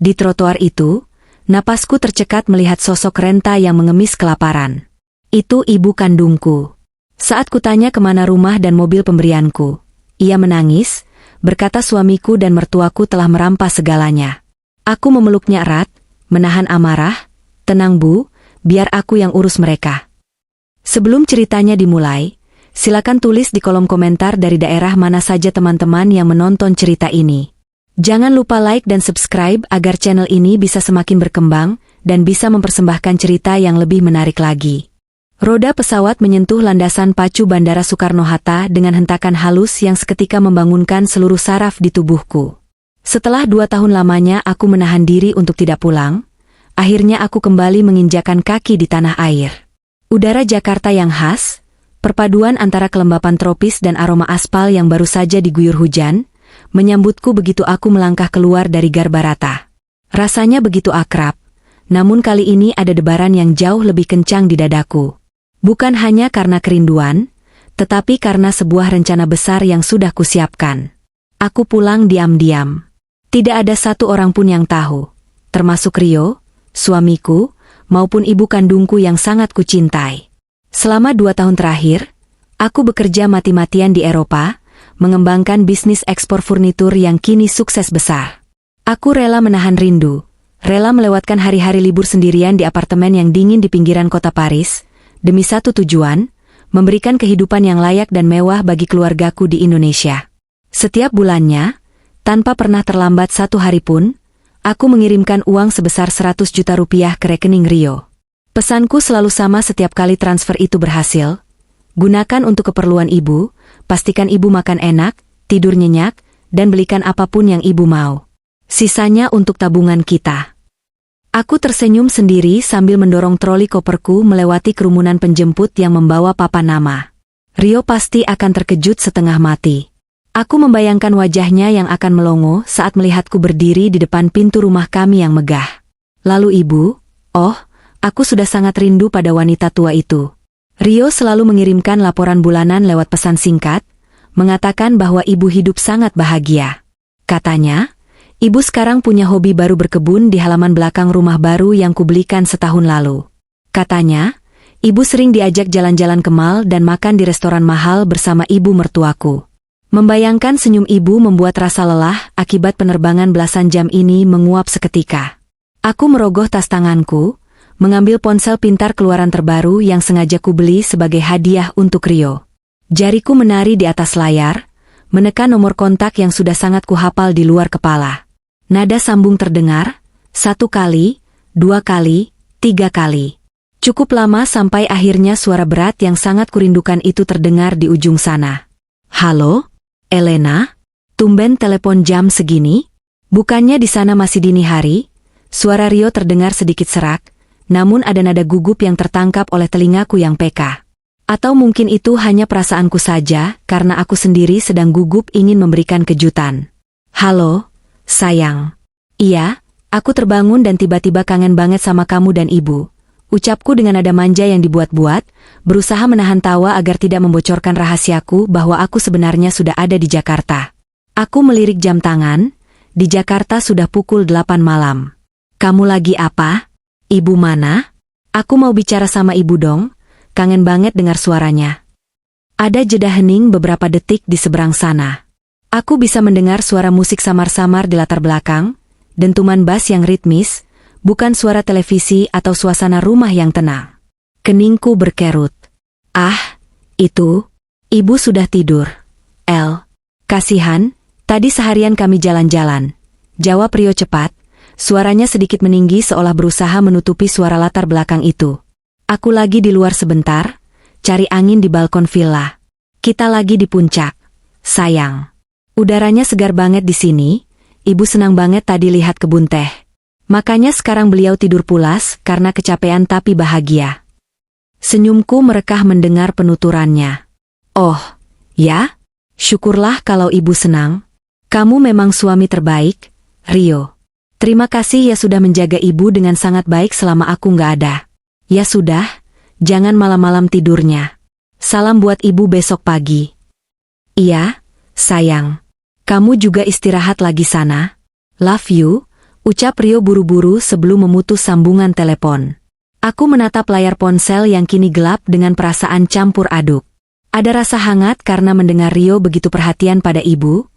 Di trotoar itu, napasku tercekat melihat sosok Renta yang mengemis kelaparan. Itu ibu kandungku. Saat kutanya kemana rumah dan mobil pemberianku, ia menangis, berkata suamiku dan mertuaku telah merampas segalanya. Aku memeluknya erat, menahan amarah. Tenang Bu, biar aku yang urus mereka. Sebelum ceritanya dimulai, silakan tulis di kolom komentar dari daerah mana saja teman-teman yang menonton cerita ini. Jangan lupa like dan subscribe agar channel ini bisa semakin berkembang dan bisa mempersembahkan cerita yang lebih menarik lagi. Roda pesawat menyentuh landasan pacu Bandara Soekarno-Hatta dengan hentakan halus yang seketika membangunkan seluruh saraf di tubuhku. Setelah 2 tahun lamanya aku menahan diri untuk tidak pulang, akhirnya aku kembali menginjakan kaki di tanah air. Udara Jakarta yang khas, perpaduan antara kelembapan tropis dan aroma aspal yang baru saja diguyur hujan, menyambutku begitu aku melangkah keluar dari Garbarata. Rasanya begitu akrab, namun kali ini ada debaran yang jauh lebih kencang di dadaku. Bukan hanya karena kerinduan, tetapi karena sebuah rencana besar yang sudah kusiapkan. Aku pulang diam-diam. Tidak ada satu orang pun yang tahu, termasuk Rio, suamiku, maupun ibu kandungku yang sangat kucintai. Selama 2 tahun terakhir, aku bekerja mati-matian di Eropa, mengembangkan bisnis ekspor furnitur yang kini sukses besar. Aku rela menahan rindu, rela melewatkan hari-hari libur sendirian di apartemen yang dingin di pinggiran kota Paris, demi satu tujuan, memberikan kehidupan yang layak dan mewah bagi keluargaku di Indonesia. Setiap bulannya, tanpa pernah terlambat satu hari pun, aku mengirimkan uang sebesar 100 juta rupiah ke rekening Rio. Pesanku selalu sama setiap kali transfer itu berhasil. Gunakan untuk keperluan ibu, pastikan ibu makan enak, tidur nyenyak, dan belikan apapun yang ibu mau. Sisanya untuk tabungan kita. Aku tersenyum sendiri sambil mendorong troli koperku melewati kerumunan penjemput yang membawa papan nama. Rio pasti akan terkejut setengah mati. Aku membayangkan wajahnya yang akan melongo saat melihatku berdiri di depan pintu rumah kami yang megah. Lalu ibu, oh, aku sudah sangat rindu pada wanita tua itu. Rio selalu mengirimkan laporan bulanan lewat pesan singkat, mengatakan bahwa ibu hidup sangat bahagia. Katanya, ibu sekarang punya hobi baru berkebun di halaman belakang rumah baru yang kubelikan setahun lalu. Katanya, ibu sering diajak jalan-jalan ke mall dan makan di restoran mahal bersama ibu mertuaku. Membayangkan senyum ibu membuat rasa lelah akibat penerbangan belasan jam ini menguap seketika. Aku merogoh tas tanganku, mengambil ponsel pintar keluaran terbaru yang sengaja kubeli sebagai hadiah untuk Rio. Jariku menari di atas layar, menekan nomor kontak yang sudah sangat kuhafal di luar kepala. Nada sambung terdengar, 1 kali, 2 kali, 3 kali. Cukup lama sampai akhirnya suara berat yang sangat kurindukan itu terdengar di ujung sana. Halo? Elena, tumben telepon jam segini? Bukannya di sana masih dini hari? Suara Rio terdengar sedikit serak, namun ada nada gugup yang tertangkap oleh telingaku yang peka. Atau mungkin itu hanya perasaanku saja, karena aku sendiri sedang gugup ingin memberikan kejutan. Halo, sayang. Iya, aku terbangun dan tiba-tiba kangen banget sama kamu dan ibu. Ucapku dengan nada manja yang dibuat-buat, berusaha menahan tawa agar tidak membocorkan rahasiaku bahwa aku sebenarnya sudah ada di Jakarta. Aku melirik jam tangan, di Jakarta sudah pukul 8 malam. Kamu lagi apa? Ibu mana? Aku mau bicara sama ibu dong, kangen banget dengar suaranya. Ada jeda hening beberapa detik di seberang sana. Aku bisa mendengar suara musik samar-samar di latar belakang, dentuman bass yang ritmis, bukan suara televisi atau suasana rumah yang tenang. Keningku berkerut. Ah, itu, ibu sudah tidur. El, kasihan, tadi seharian kami jalan-jalan. Jawab Rio cepat, suaranya sedikit meninggi seolah berusaha menutupi suara latar belakang itu. Aku lagi di luar sebentar, cari angin di balkon villa. Kita lagi di puncak. Sayang. Udaranya segar banget di sini, ibu senang banget tadi lihat kebun teh. Makanya sekarang beliau tidur pulas karena kecapean tapi bahagia. Senyumku merekah mendengar penuturannya. Oh, ya? Syukurlah kalau ibu senang. Kamu memang suami terbaik, Rio. Terima kasih ya sudah menjaga ibu dengan sangat baik selama aku nggak ada. Ya sudah, jangan malam-malam tidurnya. Salam buat ibu besok pagi. Iya, sayang. Kamu juga istirahat lagi sana. Love you. ucap Rio buru-buru sebelum memutus sambungan telepon. Aku menatap layar ponsel yang kini gelap dengan perasaan campur aduk. Ada rasa hangat karena mendengar Rio begitu perhatian pada ibu,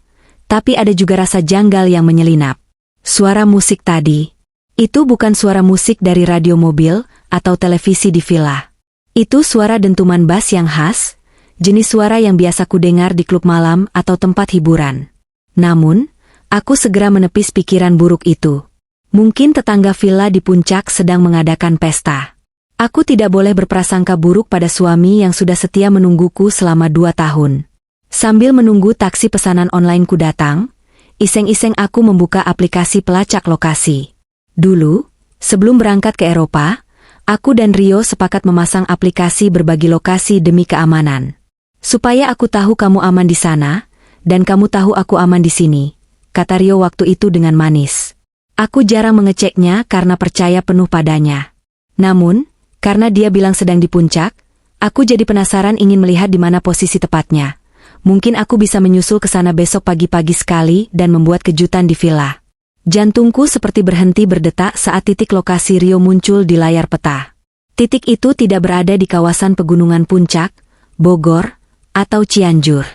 tapi ada juga rasa janggal yang menyelinap. Suara musik tadi, itu bukan suara musik dari radio mobil atau televisi di villa. Itu suara dentuman bass yang khas, jenis suara yang biasa kudengar di klub malam atau tempat hiburan. Namun, aku segera menepis pikiran buruk itu. Mungkin tetangga villa di puncak sedang mengadakan pesta. Aku tidak boleh berprasangka buruk pada suami yang sudah setia menungguku selama 2 tahun. Sambil menunggu taksi pesanan onlineku datang, iseng-iseng aku membuka aplikasi pelacak lokasi. Dulu, sebelum berangkat ke Eropa, aku dan Rio sepakat memasang aplikasi berbagi lokasi demi keamanan. Supaya aku tahu kamu aman di sana, dan kamu tahu aku aman di sini, kata Rio waktu itu dengan manis. Aku jarang mengeceknya karena percaya penuh padanya. Namun, karena dia bilang sedang di puncak, aku jadi penasaran ingin melihat di mana posisi tepatnya. Mungkin aku bisa menyusul ke sana besok pagi-pagi sekali dan membuat kejutan di villa. Jantungku seperti berhenti berdetak saat titik lokasi Rio muncul di layar peta. Titik itu tidak berada di kawasan pegunungan Puncak, Bogor, atau Cianjur.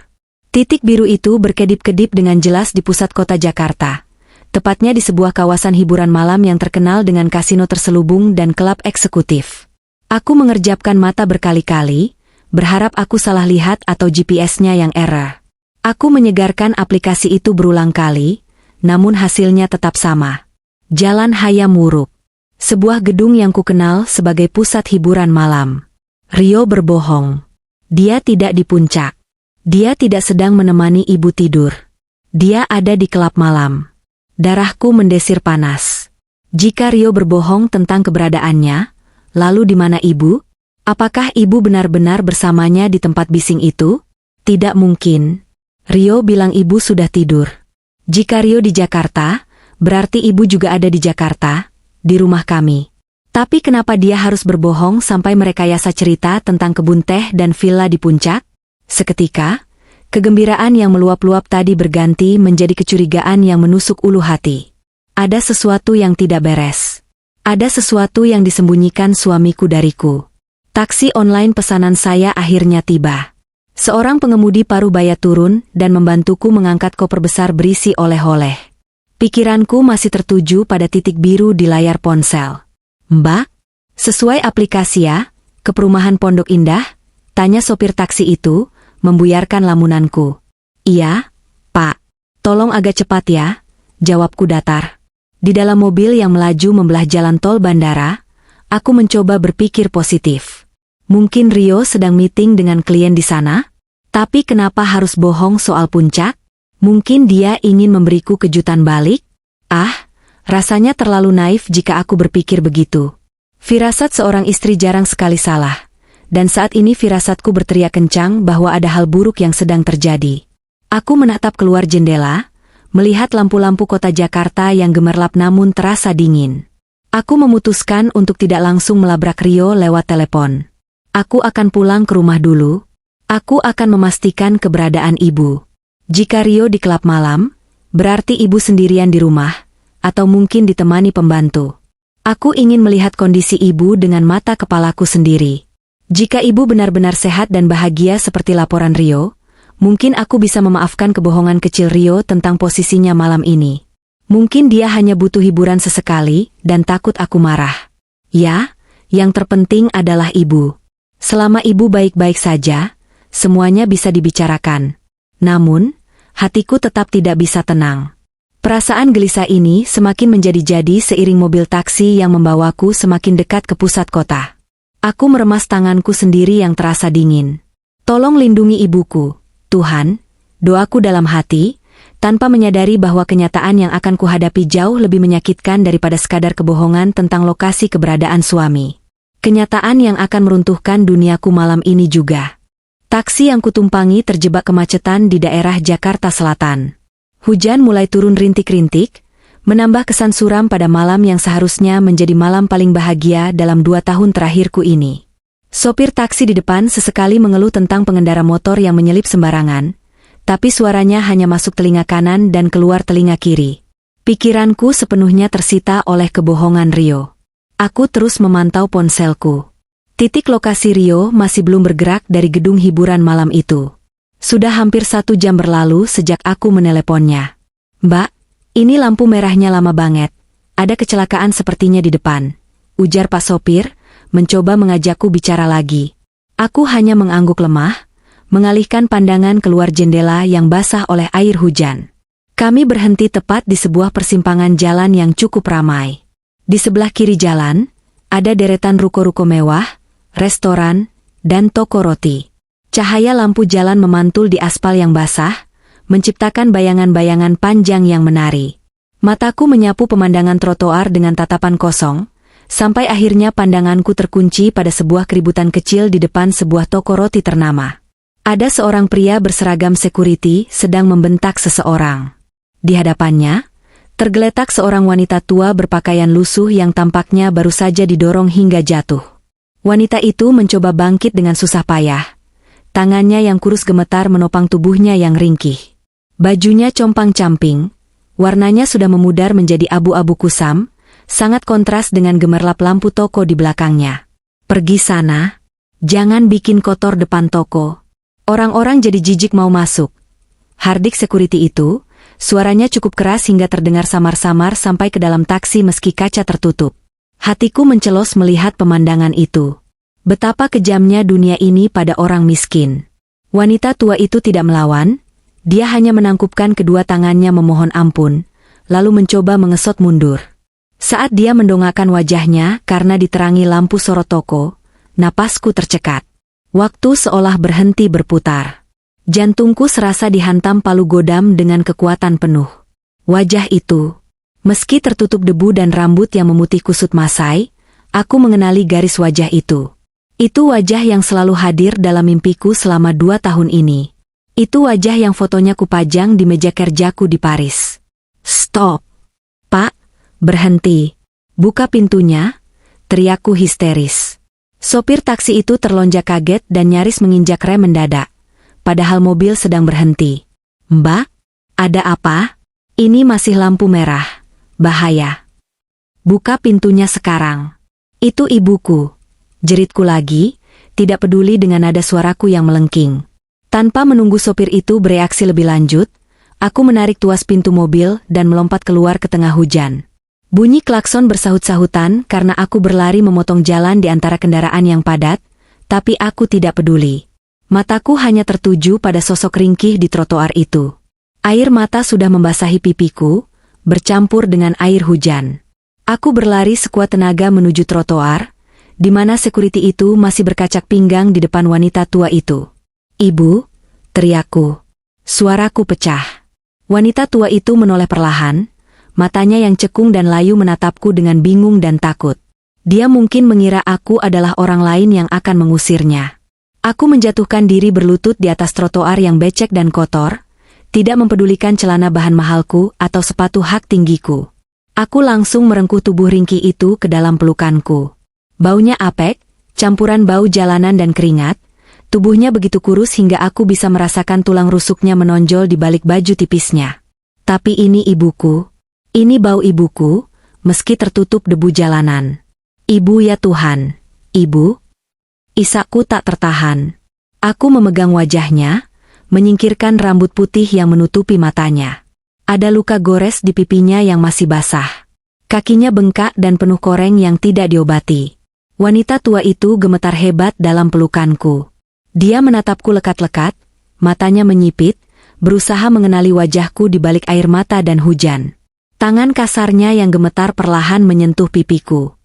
Titik biru itu berkedip-kedip dengan jelas di pusat kota Jakarta. Tepatnya di sebuah kawasan hiburan malam yang terkenal dengan kasino terselubung dan klub eksekutif. Aku mengerjapkan mata berkali-kali, berharap aku salah lihat atau GPS-nya yang error. Aku menyegarkan aplikasi itu berulang kali, namun hasilnya tetap sama. Jalan Hayam Wuruk. Sebuah gedung yang kukenal sebagai pusat hiburan malam. Rio berbohong. Dia tidak di puncak. Dia tidak sedang menemani ibu tidur. Dia ada di klub malam. Darahku mendesir panas. Jika Rio berbohong tentang keberadaannya, lalu di mana ibu? Apakah ibu benar-benar bersamanya di tempat bising itu? Tidak mungkin. Rio bilang ibu sudah tidur. Jika Rio di Jakarta, berarti ibu juga ada di Jakarta, di rumah kami. Tapi kenapa dia harus berbohong sampai merekayasa cerita tentang kebun teh dan villa di puncak? Seketika, kegembiraan yang meluap-luap tadi berganti menjadi kecurigaan yang menusuk ulu hati. Ada sesuatu yang tidak beres. Ada sesuatu yang disembunyikan suamiku dariku. Taksi online pesanan saya akhirnya tiba. Seorang pengemudi paruh baya turun dan membantuku mengangkat koper besar berisi oleh-oleh. Pikiranku masih tertuju pada titik biru di layar ponsel. Mbak, sesuai aplikasi ya, ke perumahan Pondok Indah? Tanya sopir taksi itu, membuyarkan lamunanku. Iya, Pak. Tolong agak cepat ya, jawabku datar. Di dalam mobil yang melaju membelah jalan tol bandara, aku mencoba berpikir positif. Mungkin Rio sedang meeting dengan klien di sana? Tapi kenapa harus bohong soal puncak? Mungkin dia ingin memberiku kejutan balik? Rasanya terlalu naif jika aku berpikir begitu. Firasat seorang istri jarang sekali salah. Dan saat ini firasatku berteriak kencang bahwa ada hal buruk yang sedang terjadi. Aku menatap keluar jendela, melihat lampu-lampu kota Jakarta yang gemerlap namun terasa dingin. Aku memutuskan untuk tidak langsung melabrak Rio lewat telepon. Aku akan pulang ke rumah dulu. Aku akan memastikan keberadaan ibu. Jika Rio di klub malam, berarti ibu sendirian di rumah, atau mungkin ditemani pembantu. Aku ingin melihat kondisi ibu dengan mata kepalaku sendiri. Jika ibu benar-benar sehat dan bahagia seperti laporan Rio, mungkin aku bisa memaafkan kebohongan kecil Rio tentang posisinya malam ini. Mungkin dia hanya butuh hiburan sesekali dan takut aku marah. Ya, yang terpenting adalah ibu. Selama ibu baik-baik saja, semuanya bisa dibicarakan. Namun, hatiku tetap tidak bisa tenang. Perasaan gelisah ini semakin menjadi-jadi seiring mobil taksi yang membawaku semakin dekat ke pusat kota. Aku meremas tanganku sendiri yang terasa dingin. Tolong lindungi ibuku, Tuhan, doaku dalam hati, tanpa menyadari bahwa kenyataan yang akan kuhadapi jauh lebih menyakitkan daripada sekadar kebohongan tentang lokasi keberadaan suami. Kenyataan yang akan meruntuhkan duniaku malam ini juga. Taksi yang kutumpangi terjebak kemacetan di daerah Jakarta Selatan. Hujan mulai turun rintik-rintik, menambah kesan suram pada malam yang seharusnya menjadi malam paling bahagia dalam 2 tahun terakhirku ini. Sopir taksi di depan sesekali mengeluh tentang pengendara motor yang menyelip sembarangan, tapi suaranya hanya masuk telinga kanan dan keluar telinga kiri. Pikiranku sepenuhnya tersita oleh kebohongan Rio. Aku terus memantau ponselku. Titik lokasi Rio masih belum bergerak dari gedung hiburan malam itu. Sudah hampir 1 jam berlalu sejak aku meneleponnya. "Mbak, ini lampu merahnya lama banget. Ada kecelakaan sepertinya di depan," ujar Pak Sopir, mencoba mengajakku bicara lagi. Aku hanya mengangguk lemah, mengalihkan pandangan keluar jendela yang basah oleh air hujan. Kami berhenti tepat di sebuah persimpangan jalan yang cukup ramai. Di sebelah kiri jalan, ada deretan ruko-ruko mewah, restoran, dan toko roti. Cahaya lampu jalan memantul di aspal yang basah, menciptakan bayangan-bayangan panjang yang menari. Mataku menyapu pemandangan trotoar dengan tatapan kosong, sampai akhirnya pandanganku terkunci pada sebuah keributan kecil di depan sebuah toko roti ternama. Ada seorang pria berseragam security sedang membentak seseorang. Di hadapannya, tergeletak seorang wanita tua berpakaian lusuh yang tampaknya baru saja didorong hingga jatuh. Wanita itu mencoba bangkit dengan susah payah. Tangannya yang kurus gemetar menopang tubuhnya yang ringkih. Bajunya compang-camping, warnanya sudah memudar menjadi abu-abu kusam, sangat kontras dengan gemerlap lampu toko di belakangnya. "Pergi sana, jangan bikin kotor depan toko. Orang-orang jadi jijik mau masuk," hardik security itu. Suaranya cukup keras hingga terdengar samar-samar sampai ke dalam taksi meski kaca tertutup. Hatiku mencelos melihat pemandangan itu. Betapa kejamnya dunia ini pada orang miskin. Wanita tua itu tidak melawan, dia hanya menangkupkan kedua tangannya memohon ampun, lalu mencoba mengesot mundur. Saat dia mendongakkan wajahnya karena diterangi lampu sorot toko, napasku tercekat. Waktu seolah berhenti berputar. Jantungku serasa dihantam palu godam dengan kekuatan penuh. Wajah itu, meski tertutup debu dan rambut yang memutih kusut masai, aku mengenali garis wajah itu. Itu wajah yang selalu hadir dalam mimpiku selama 2 tahun ini. Itu wajah yang fotonya kupajang di meja kerjaku di Paris. "Stop! Pak, berhenti. Buka pintunya," teriakku histeris. Sopir taksi itu terlonjak kaget dan nyaris menginjak rem mendadak. Padahal mobil sedang berhenti. "Mbak, ada apa? Ini masih lampu merah. Bahaya. Buka pintunya sekarang." "Itu ibuku," jeritku lagi, tidak peduli dengan nada suaraku yang melengking. Tanpa menunggu sopir itu bereaksi lebih lanjut, aku menarik tuas pintu mobil dan melompat keluar ke tengah hujan. Bunyi klakson bersahut-sahutan karena aku berlari memotong jalan di antara kendaraan yang padat, tapi aku tidak peduli. Mataku hanya tertuju pada sosok ringkih di trotoar itu. Air mata sudah membasahi pipiku, bercampur dengan air hujan. Aku berlari sekuat tenaga menuju trotoar, di mana security itu masih berkacak pinggang di depan wanita tua itu. "Ibu," teriakku. Suaraku pecah. Wanita tua itu menoleh perlahan, matanya yang cekung dan layu menatapku dengan bingung dan takut. Dia mungkin mengira aku adalah orang lain yang akan mengusirnya. Aku menjatuhkan diri berlutut di atas trotoar yang becek dan kotor, tidak mempedulikan celana bahan mahalku atau sepatu hak tinggiku. Aku langsung merengkuh tubuh ringkih itu ke dalam pelukanku. Baunya apek, campuran bau jalanan dan keringat, tubuhnya begitu kurus hingga aku bisa merasakan tulang rusuknya menonjol di balik baju tipisnya. Tapi ini ibuku. Ini bau ibuku, meski tertutup debu jalanan. "Ibu ya Tuhan, ibu." Isakku tak tertahan. Aku memegang wajahnya, menyingkirkan rambut putih yang menutupi matanya. Ada luka gores di pipinya yang masih basah. Kakinya bengkak dan penuh koreng yang tidak diobati. Wanita tua itu gemetar hebat dalam pelukanku. Dia menatapku lekat-lekat, matanya menyipit, berusaha mengenali wajahku di balik air mata dan hujan. Tangan kasarnya yang gemetar perlahan menyentuh pipiku.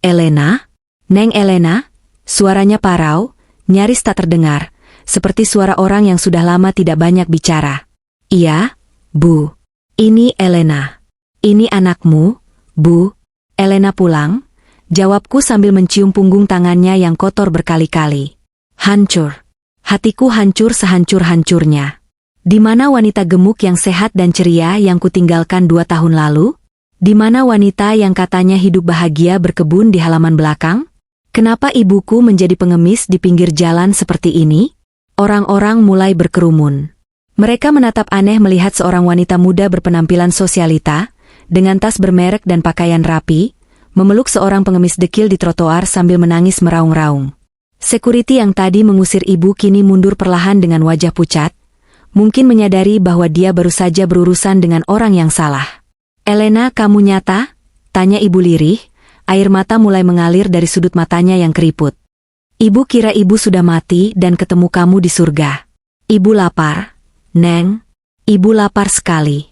Elena? Neng Elena?" Suaranya parau, nyaris tak terdengar, seperti suara orang yang sudah lama tidak banyak bicara. "Iya, Bu. Ini Elena. Ini anakmu, Bu." "Elena pulang?" jawabku sambil mencium punggung tangannya yang kotor berkali-kali. Hancur. Hatiku hancur sehancur-hancurnya. Di mana wanita gemuk yang sehat dan ceria yang kutinggalkan 2 tahun lalu? Di mana wanita yang katanya hidup bahagia berkebun di halaman belakang? Kenapa ibuku menjadi pengemis di pinggir jalan seperti ini? Orang-orang mulai berkerumun. Mereka menatap aneh melihat seorang wanita muda berpenampilan sosialita, dengan tas bermerek dan pakaian rapi, memeluk seorang pengemis dekil di trotoar sambil menangis meraung-raung. Security yang tadi mengusir ibu kini mundur perlahan dengan wajah pucat, mungkin menyadari bahwa dia baru saja berurusan dengan orang yang salah. "Elena, kamu nyata?" tanya ibu lirih, air mata mulai mengalir dari sudut matanya yang keriput. "Ibu kira ibu sudah mati dan ketemu kamu di surga. Ibu lapar, Neng. Ibu lapar sekali."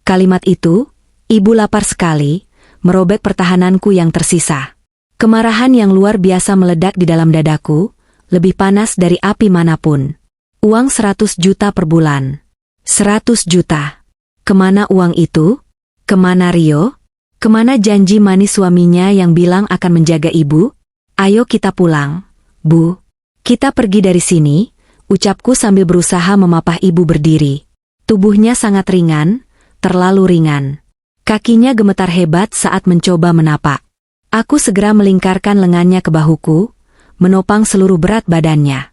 Kalimat itu, "Ibu lapar sekali," merobek pertahananku yang tersisa. Kemarahan yang luar biasa meledak di dalam dadaku, lebih panas dari api manapun. Uang 100 juta per bulan. 100 juta. Kemana uang itu? Kemana Rio? Kemana janji manis suaminya yang bilang akan menjaga ibu? "Ayo kita pulang, Bu. Kita pergi dari sini," ucapku sambil berusaha memapah ibu berdiri. Tubuhnya sangat ringan, terlalu ringan. Kakinya gemetar hebat saat mencoba menapak. Aku segera melingkarkan lengannya ke bahuku, menopang seluruh berat badannya.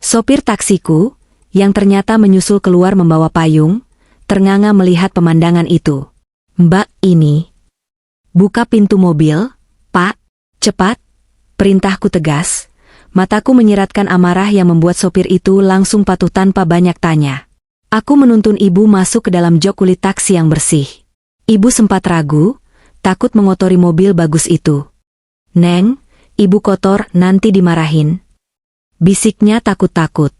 Sopir taksiku, yang ternyata menyusul keluar membawa payung, ternganga melihat pemandangan itu. "Mbak, ini." "Buka pintu mobil, Pak. Cepat." Perintahku tegas. Mataku menyiratkan amarah yang membuat sopir itu langsung patuh tanpa banyak tanya. Aku menuntun ibu masuk ke dalam jok kulit taksi yang bersih. Ibu sempat ragu, takut mengotori mobil bagus itu. "Neng, ibu kotor, nanti dimarahin." Bisiknya takut-takut.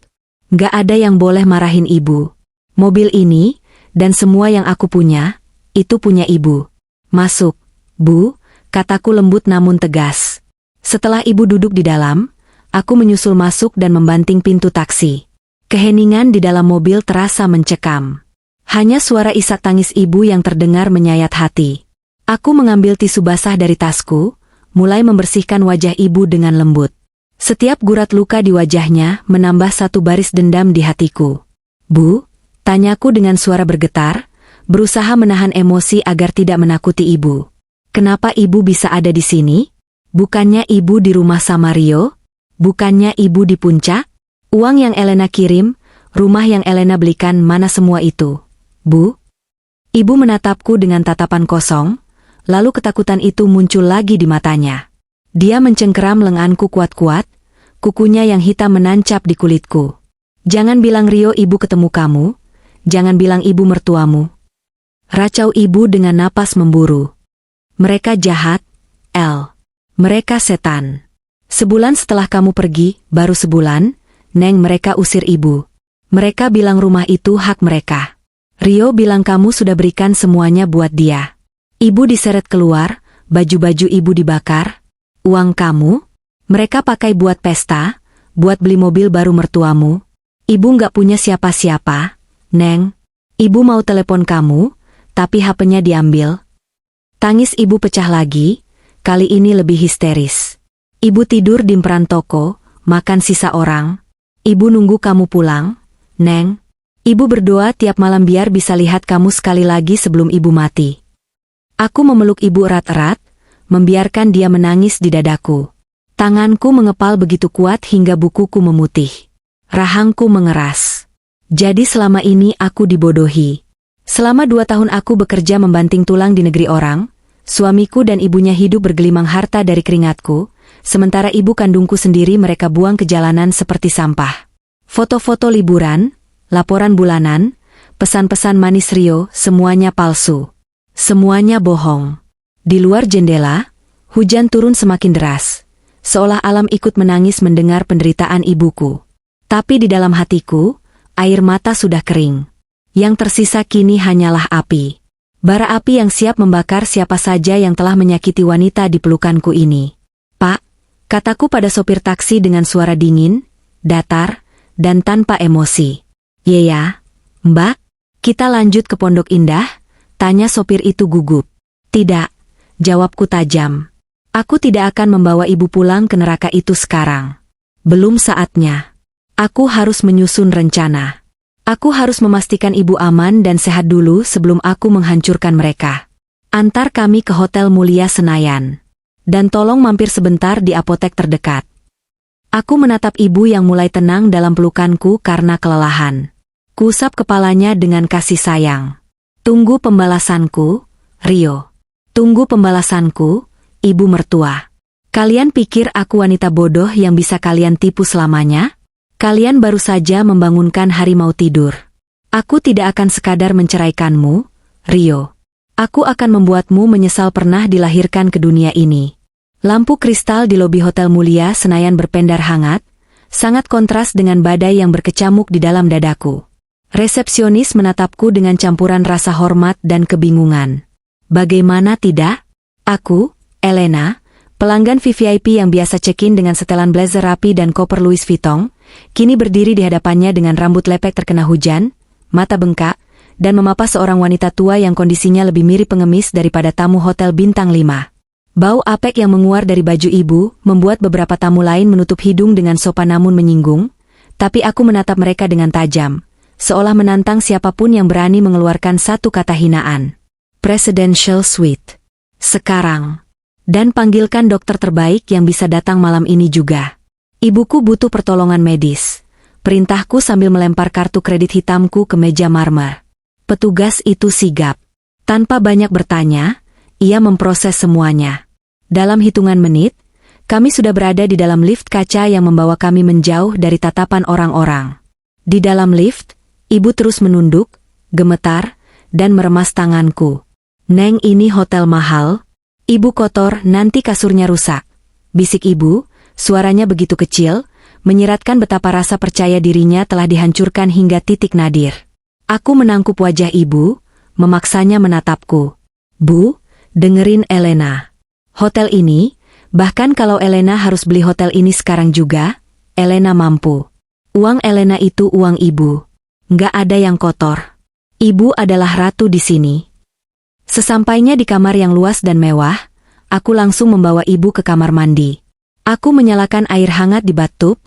"Gak ada yang boleh marahin ibu. Mobil ini, dan semua yang aku punya, itu punya ibu. Masuk, Bu," kataku lembut namun tegas. Setelah ibu duduk di dalam, aku menyusul masuk dan membanting pintu taksi. Keheningan di dalam mobil terasa mencekam. Hanya suara isak tangis ibu yang terdengar menyayat hati. Aku mengambil tisu basah dari tasku, mulai membersihkan wajah ibu dengan lembut. Setiap gurat luka di wajahnya menambah satu baris dendam di hatiku. "Bu?" tanyaku dengan suara bergetar, berusaha menahan emosi agar tidak menakuti ibu. "Kenapa ibu bisa ada di sini? Bukannya ibu di rumah sama Rio? Bukannya ibu di puncak? Uang yang Elena kirim, rumah yang Elena belikan, mana semua itu, Bu?" Ibu menatapku dengan tatapan kosong, lalu ketakutan itu muncul lagi di matanya. Dia mencengkeram lenganku kuat-kuat, kukunya yang hitam menancap di kulitku. "Jangan bilang Rio ibu ketemu kamu, jangan bilang ibu mertuamu." Racau ibu dengan napas memburu. "Mereka jahat, El. Mereka setan. Sebulan setelah kamu pergi, baru sebulan, Neng, mereka usir ibu. Mereka bilang rumah itu hak mereka. Rio bilang kamu sudah berikan semuanya buat dia. Ibu diseret keluar, baju-baju ibu dibakar. Uang kamu, mereka pakai buat pesta, buat beli mobil baru mertuamu. Ibu nggak punya siapa-siapa, Neng. Ibu mau telepon kamu, tapi HP-nya diambil." Tangis ibu pecah lagi, kali ini lebih histeris. "Ibu tidur di emperan toko, makan sisa orang. Ibu nunggu kamu pulang, Neng. Ibu berdoa tiap malam biar bisa lihat kamu sekali lagi sebelum ibu mati." Aku memeluk ibu erat-erat, membiarkan dia menangis di dadaku. Tanganku mengepal begitu kuat hingga bukuku memutih. Rahangku mengeras. Jadi selama ini aku dibodohi. Selama 2 tahun aku bekerja membanting tulang di negeri orang, suamiku dan ibunya hidup bergelimang harta dari keringatku, sementara ibu kandungku sendiri mereka buang ke jalanan seperti sampah. Foto-foto liburan, laporan bulanan, pesan-pesan manis Rio, semuanya palsu. Semuanya bohong. Di luar jendela, hujan turun semakin deras, seolah alam ikut menangis mendengar penderitaan ibuku. Tapi di dalam hatiku, air mata sudah kering. Yang tersisa kini hanyalah api. Bara api yang siap membakar siapa saja yang telah menyakiti wanita di pelukanku ini. "Pak," kataku pada sopir taksi dengan suara dingin, datar, dan tanpa emosi. "Iya, Mbak, kita lanjut ke Pondok Indah?" tanya sopir itu gugup. "Tidak," jawabku tajam. "Aku tidak akan membawa ibu pulang ke neraka itu sekarang. Belum saatnya. Aku harus menyusun rencana. Aku harus memastikan ibu aman dan sehat dulu sebelum aku menghancurkan mereka. Antar kami ke Hotel Mulia Senayan. Dan tolong mampir sebentar di apotek terdekat." Aku menatap ibu yang mulai tenang dalam pelukanku karena kelelahan. Kuusap kepalanya dengan kasih sayang. Tunggu pembalasanku, Rio. Tunggu pembalasanku, ibu mertua. Kalian pikir aku wanita bodoh yang bisa kalian tipu selamanya? Kalian baru saja membangunkan harimau tidur. Aku tidak akan sekadar menceraikanmu, Rio. Aku akan membuatmu menyesal pernah dilahirkan ke dunia ini. Lampu kristal di lobi Hotel Mulia Senayan berpendar hangat, sangat kontras dengan badai yang berkecamuk di dalam dadaku. Resepsionis menatapku dengan campuran rasa hormat dan kebingungan. Bagaimana tidak? Aku, Elena, pelanggan VVIP yang biasa check-in dengan setelan blazer rapi dan koper Louis Vuitton, kini berdiri di hadapannya dengan rambut lepek terkena hujan, mata bengkak, dan memapa seorang wanita tua yang kondisinya lebih mirip pengemis daripada tamu hotel bintang 5. Bau apek yang menguar dari baju ibu membuat beberapa tamu lain menutup hidung dengan sopan namun menyinggung, tapi aku menatap mereka dengan tajam, seolah menantang siapapun yang berani mengeluarkan satu kata hinaan. Presidential Suite. Sekarang. Dan panggilkan dokter terbaik yang bisa datang malam ini juga. Ibuku butuh pertolongan medis. Perintahku sambil melempar kartu kredit hitamku ke meja marmer. Petugas itu sigap. Tanpa banyak bertanya, ia memproses semuanya. Dalam hitungan menit, kami sudah berada di dalam lift kaca yang membawa kami menjauh dari tatapan orang-orang. Di dalam lift, ibu terus menunduk, gemetar, dan meremas tanganku. Neng, ini hotel mahal. Ibu kotor, nanti kasurnya rusak. Bisik ibu, suaranya begitu kecil, menyiratkan betapa rasa percaya dirinya telah dihancurkan hingga titik nadir. Aku menangkup wajah ibu, memaksanya menatapku. Bu, dengerin Elena. Hotel ini, bahkan kalau Elena harus beli hotel ini sekarang juga, Elena mampu. Uang Elena itu uang ibu. Nggak ada yang kotor. Ibu adalah ratu di sini. Sesampainya di kamar yang luas dan mewah, aku langsung membawa ibu ke kamar mandi. Aku menyalakan air hangat di bathtub,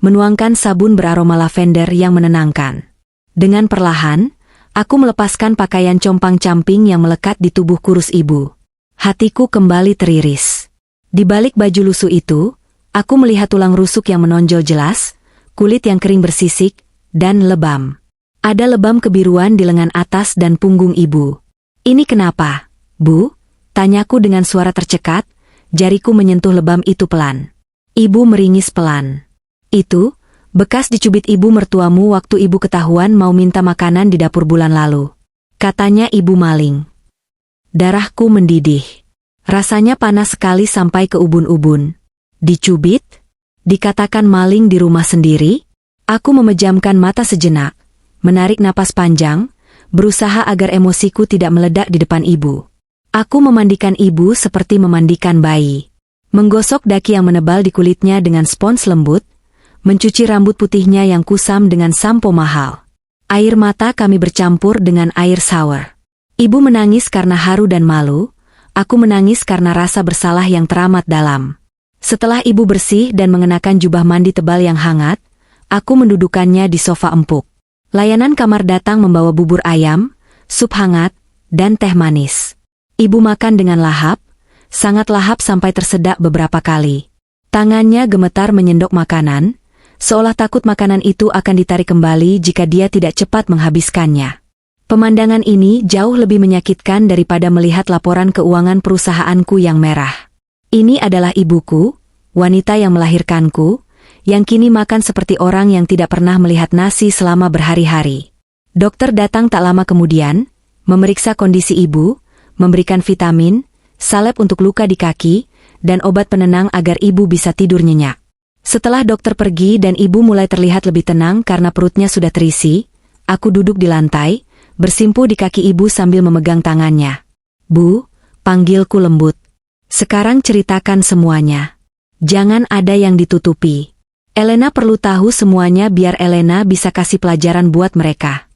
menuangkan sabun beraroma lavender yang menenangkan. Dengan perlahan, aku melepaskan pakaian compang-camping yang melekat di tubuh kurus ibu. Hatiku kembali teriris. Di balik baju lusuh itu, aku melihat tulang rusuk yang menonjol jelas, kulit yang kering bersisik, dan lebam. Ada lebam kebiruan di lengan atas dan punggung ibu. Ini kenapa, Bu? Tanyaku dengan suara tercekat, jariku menyentuh lebam itu pelan. Ibu meringis pelan. Itu, bekas dicubit ibu mertuamu waktu ibu ketahuan mau minta makanan di dapur bulan lalu. Katanya ibu maling. Darahku mendidih. Rasanya panas sekali sampai ke ubun-ubun. Dicubit? Dikatakan maling di rumah sendiri? Aku memejamkan mata sejenak, menarik napas panjang, berusaha agar emosiku tidak meledak di depan ibu. Aku memandikan ibu seperti memandikan bayi. Menggosok daki yang menebal di kulitnya dengan spons lembut, mencuci rambut putihnya yang kusam dengan sampo mahal. Air mata kami bercampur dengan air sour. Ibu menangis karena haru dan malu, aku menangis karena rasa bersalah yang teramat dalam. Setelah ibu bersih dan mengenakan jubah mandi tebal yang hangat, aku mendudukannya di sofa empuk. Layanan kamar datang membawa bubur ayam, sup hangat, dan teh manis. Ibu makan dengan lahap, sangat lahap sampai tersedak beberapa kali. Tangannya gemetar menyendok makanan, seolah takut makanan itu akan ditarik kembali jika dia tidak cepat menghabiskannya. Pemandangan ini jauh lebih menyakitkan daripada melihat laporan keuangan perusahaanku yang merah. Ini adalah ibuku, wanita yang melahirkanku, yang kini makan seperti orang yang tidak pernah melihat nasi selama berhari-hari. Dokter datang tak lama kemudian, memeriksa kondisi ibu, memberikan vitamin, salep untuk luka di kaki, dan obat penenang agar ibu bisa tidur nyenyak. Setelah dokter pergi dan ibu mulai terlihat lebih tenang karena perutnya sudah terisi, aku duduk di lantai, bersimpu di kaki ibu sambil memegang tangannya. Bu, panggilku lembut. Sekarang ceritakan semuanya. Jangan ada yang ditutupi. Elena perlu tahu semuanya biar Elena bisa kasih pelajaran buat mereka.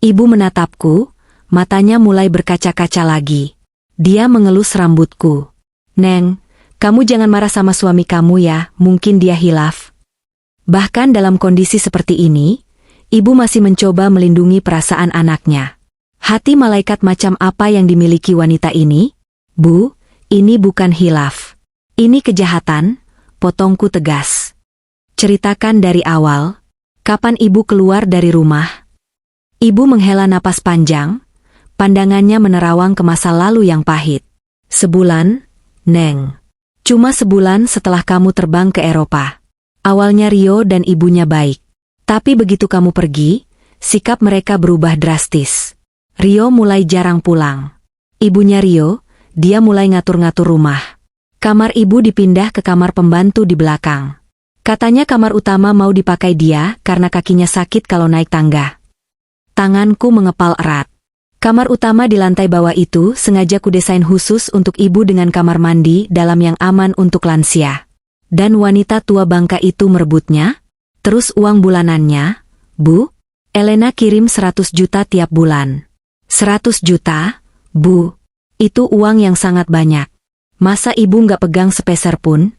Ibu menatapku, matanya mulai berkaca-kaca lagi. Dia mengelus rambutku. Neng, kamu jangan marah sama suami kamu ya, mungkin dia hilaf. Bahkan dalam kondisi seperti ini, ibu masih mencoba melindungi perasaan anaknya. Hati malaikat macam apa yang dimiliki wanita ini? Bu, ini bukan hilaf. Ini kejahatan, potongku tegas. Ceritakan dari awal, kapan ibu keluar dari rumah? Ibu menghela napas panjang, pandangannya menerawang ke masa lalu yang pahit. Sebulan, Neng. Cuma sebulan setelah kamu terbang ke Eropa. Awalnya Rio dan ibunya baik. Tapi begitu kamu pergi, sikap mereka berubah drastis. Rio mulai jarang pulang. Ibunya Rio, dia mulai ngatur-ngatur rumah. Kamar ibu dipindah ke kamar pembantu di belakang. Katanya kamar utama mau dipakai dia karena kakinya sakit kalau naik tangga. Tanganku mengepal erat. Kamar utama di lantai bawah itu sengaja kudesain khusus untuk ibu dengan kamar mandi dalam yang aman untuk lansia. Dan wanita tua bangka itu merebutnya. Terus uang bulanannya, Bu? Elena kirim 100 juta tiap bulan. 100 juta, Bu? Itu uang yang sangat banyak. Masa ibu nggak pegang sepeser pun?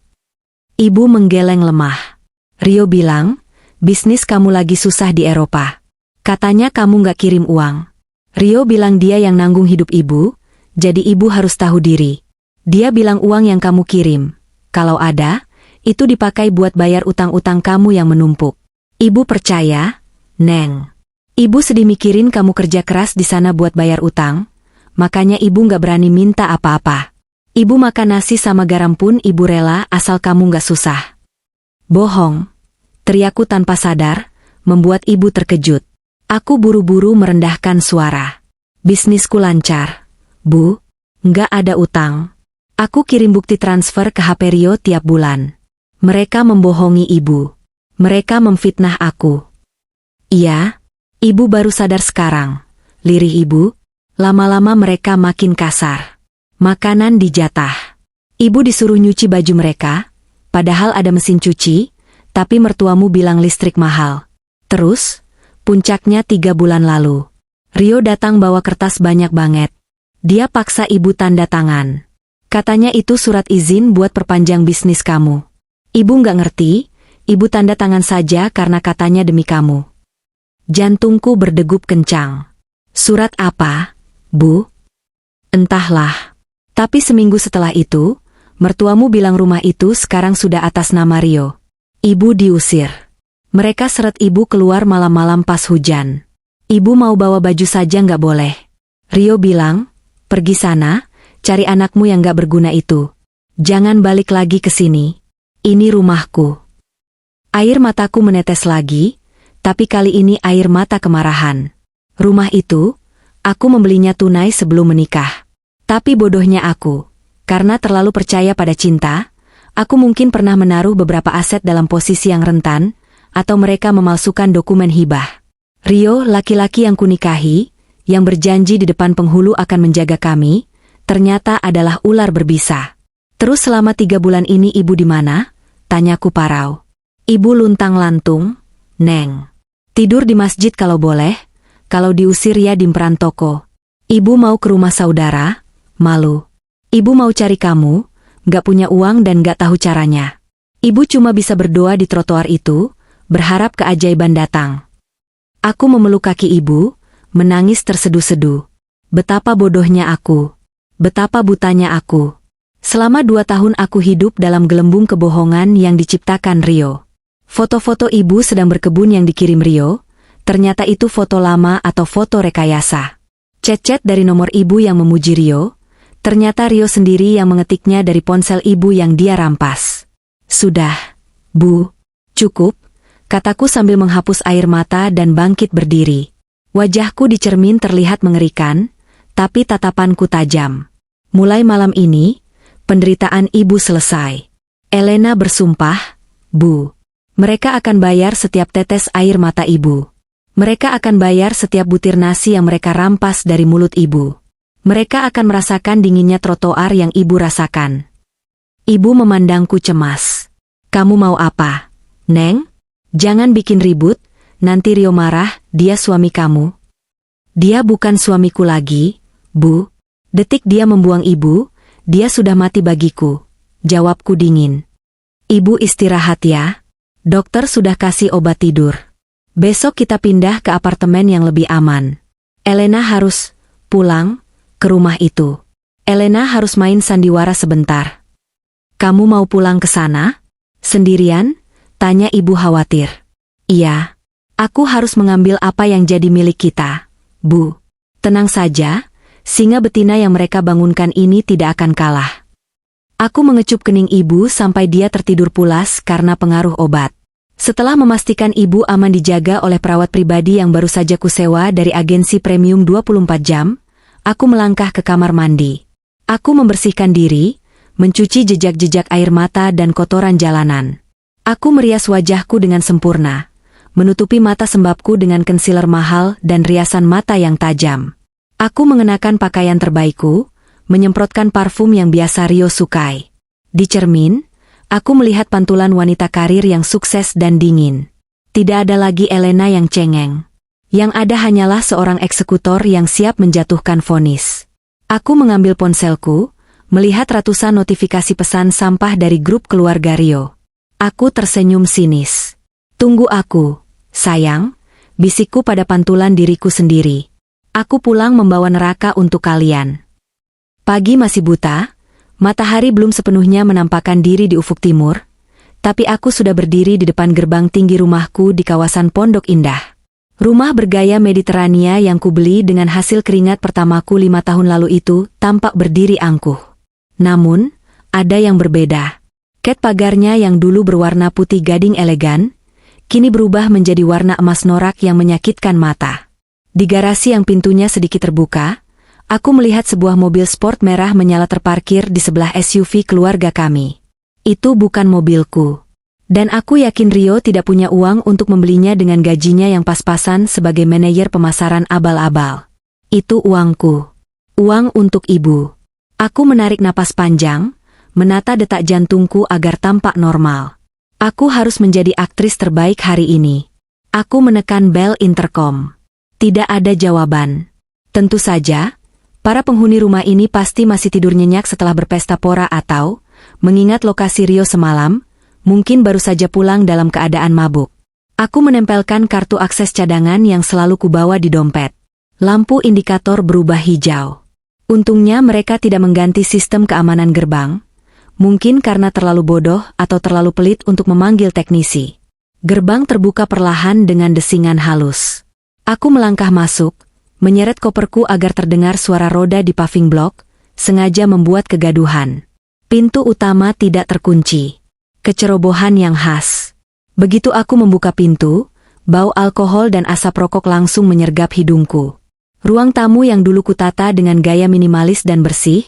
Ibu menggeleng lemah. Rio bilang, bisnis kamu lagi susah di Eropa. Katanya kamu nggak kirim uang. Rio bilang dia yang nanggung hidup ibu, jadi ibu harus tahu diri. Dia bilang uang yang kamu kirim, kalau ada, itu dipakai buat bayar utang-utang kamu yang menumpuk. Ibu percaya, Neng. Ibu sedih mikirin kamu kerja keras di sana buat bayar utang, makanya ibu nggak berani minta apa-apa. Ibu makan nasi sama garam pun ibu rela asal kamu nggak susah. Bohong. Teriakku tanpa sadar, membuat ibu terkejut. Aku buru-buru merendahkan suara. Bisnisku lancar. Bu, nggak ada utang. Aku kirim bukti transfer ke HP Rio tiap bulan. Mereka membohongi ibu. Mereka memfitnah aku. Iya, ibu baru sadar sekarang. Lirih ibu, lama-lama mereka makin kasar. Makanan dijatah. Ibu disuruh nyuci baju mereka, padahal ada mesin cuci, tapi mertuamu bilang listrik mahal. Terus, puncaknya 3 bulan lalu. Rio datang bawa kertas banyak banget. Dia paksa ibu tanda tangan. Katanya itu surat izin buat perpanjang bisnis kamu. Ibu nggak ngerti, ibu tanda tangan saja karena katanya demi kamu. Jantungku berdegup kencang. Surat apa, Bu? Entahlah. Tapi seminggu setelah itu, mertuamu bilang rumah itu sekarang sudah atas nama Rio. Ibu diusir. Mereka seret ibu keluar malam-malam pas hujan. Ibu mau bawa baju saja nggak boleh. Rio bilang, pergi sana, cari anakmu yang nggak berguna itu. Jangan balik lagi ke sini. Ini rumahku. Air mataku menetes lagi, tapi kali ini air mata kemarahan. Rumah itu, aku membelinya tunai sebelum menikah. Tapi bodohnya aku, karena terlalu percaya pada cinta, aku mungkin pernah menaruh beberapa aset dalam posisi yang rentan, atau mereka memalsukan dokumen hibah. Rio, laki-laki yang kunikahi, yang berjanji di depan penghulu akan menjaga kami, ternyata adalah ular berbisa. Terus selama 3 bulan ini ibu di mana? Tanyaku parau. Ibu luntang-lantung, Neng. Tidur di masjid kalau boleh, kalau diusir ya di perantoko. Ibu mau ke rumah saudara, malu. Ibu mau cari kamu, gak punya uang dan gak tahu caranya. Ibu cuma bisa berdoa di trotoar itu, berharap keajaiban datang. Aku memeluk kaki ibu, menangis terseduh-seduh. Betapa bodohnya aku. Betapa butanya aku. Selama 2 tahun aku hidup dalam gelembung kebohongan yang diciptakan Rio. Foto-foto ibu sedang berkebun yang dikirim Rio, ternyata itu foto lama atau foto rekayasa. Chat-chat dari nomor ibu yang memuji Rio, ternyata Rio sendiri yang mengetiknya dari ponsel ibu yang dia rampas. Sudah, Bu, cukup. Kataku sambil menghapus air mata dan bangkit berdiri. Wajahku di cermin terlihat mengerikan, tapi tatapanku tajam. Mulai malam ini, penderitaan ibu selesai. Elena bersumpah, Bu, mereka akan bayar setiap tetes air mata ibu. Mereka akan bayar setiap butir nasi yang mereka rampas dari mulut ibu. Mereka akan merasakan dinginnya trotoar yang ibu rasakan. Ibu memandangku cemas. Kamu mau apa, Neng? Jangan bikin ribut, nanti Rio marah, dia suami kamu. Dia bukan suamiku lagi, Bu. Detik dia membuang ibu, dia sudah mati bagiku. Jawabku dingin. Ibu istirahat ya. Dokter sudah kasih obat tidur. Besok kita pindah ke apartemen yang lebih aman. Elena harus pulang ke rumah itu. Elena harus main sandiwara sebentar. Kamu mau pulang ke sana? Sendirian? Tanya ibu khawatir. Iya. Aku harus mengambil apa yang jadi milik kita, Bu. Tenang saja, singa betina yang mereka bangunkan ini tidak akan kalah. Aku mengecup kening ibu sampai dia tertidur pulas karena pengaruh obat. Setelah memastikan ibu aman dijaga oleh perawat pribadi yang baru saja kusewa dari agensi premium 24 jam, aku melangkah ke kamar mandi. Aku membersihkan diri, mencuci jejak-jejak air mata dan kotoran jalanan. Aku merias wajahku dengan sempurna, menutupi mata sembabku dengan concealer mahal dan riasan mata yang tajam. Aku mengenakan pakaian terbaikku, menyemprotkan parfum yang biasa Rio sukai. Di cermin, aku melihat pantulan wanita karir yang sukses dan dingin. Tidak ada lagi Elena yang cengeng. Yang ada hanyalah seorang eksekutor yang siap menjatuhkan vonis. Aku mengambil ponselku, melihat ratusan notifikasi pesan sampah dari grup keluarga Rio. Aku tersenyum sinis. Tunggu aku, sayang, bisikku pada pantulan diriku sendiri. Aku pulang membawa neraka untuk kalian. Pagi masih buta, matahari belum sepenuhnya menampakkan diri di ufuk timur, tapi aku sudah berdiri di depan gerbang tinggi rumahku di kawasan Pondok Indah. Rumah bergaya Mediterania yang kubeli dengan hasil keringat pertamaku 5 tahun lalu itu tampak berdiri angkuh. Namun, ada yang berbeda. Ket pagarnya yang dulu berwarna putih gading elegan, kini berubah menjadi warna emas norak yang menyakitkan mata. Di garasi yang pintunya sedikit terbuka, aku melihat sebuah mobil sport merah menyala terparkir di sebelah SUV keluarga kami. Itu bukan mobilku. Dan aku yakin Rio tidak punya uang untuk membelinya dengan gajinya yang pas-pasan sebagai manajer pemasaran abal-abal. Itu uangku. Uang untuk ibu. Aku menarik napas panjang, menata detak jantungku agar tampak normal. Aku harus menjadi aktris terbaik hari ini. Aku menekan bel intercom. Tidak ada jawaban. Tentu saja, para penghuni rumah ini pasti masih tidur nyenyak setelah berpesta pora atau, mengingat lokasi Rio semalam, mungkin baru saja pulang dalam keadaan mabuk. Aku menempelkan kartu akses cadangan yang selalu kubawa di dompet. Lampu indikator berubah hijau. Untungnya mereka tidak mengganti sistem keamanan gerbang, mungkin karena terlalu bodoh atau terlalu pelit untuk memanggil teknisi. Gerbang terbuka perlahan dengan desingan halus. Aku melangkah masuk, menyeret koperku agar terdengar suara roda di paving block, sengaja membuat kegaduhan. Pintu utama tidak terkunci. Kecerobohan yang khas. Begitu aku membuka pintu, bau alkohol dan asap rokok langsung menyergap hidungku. Ruang tamu yang dulu kutata dengan gaya minimalis dan bersih,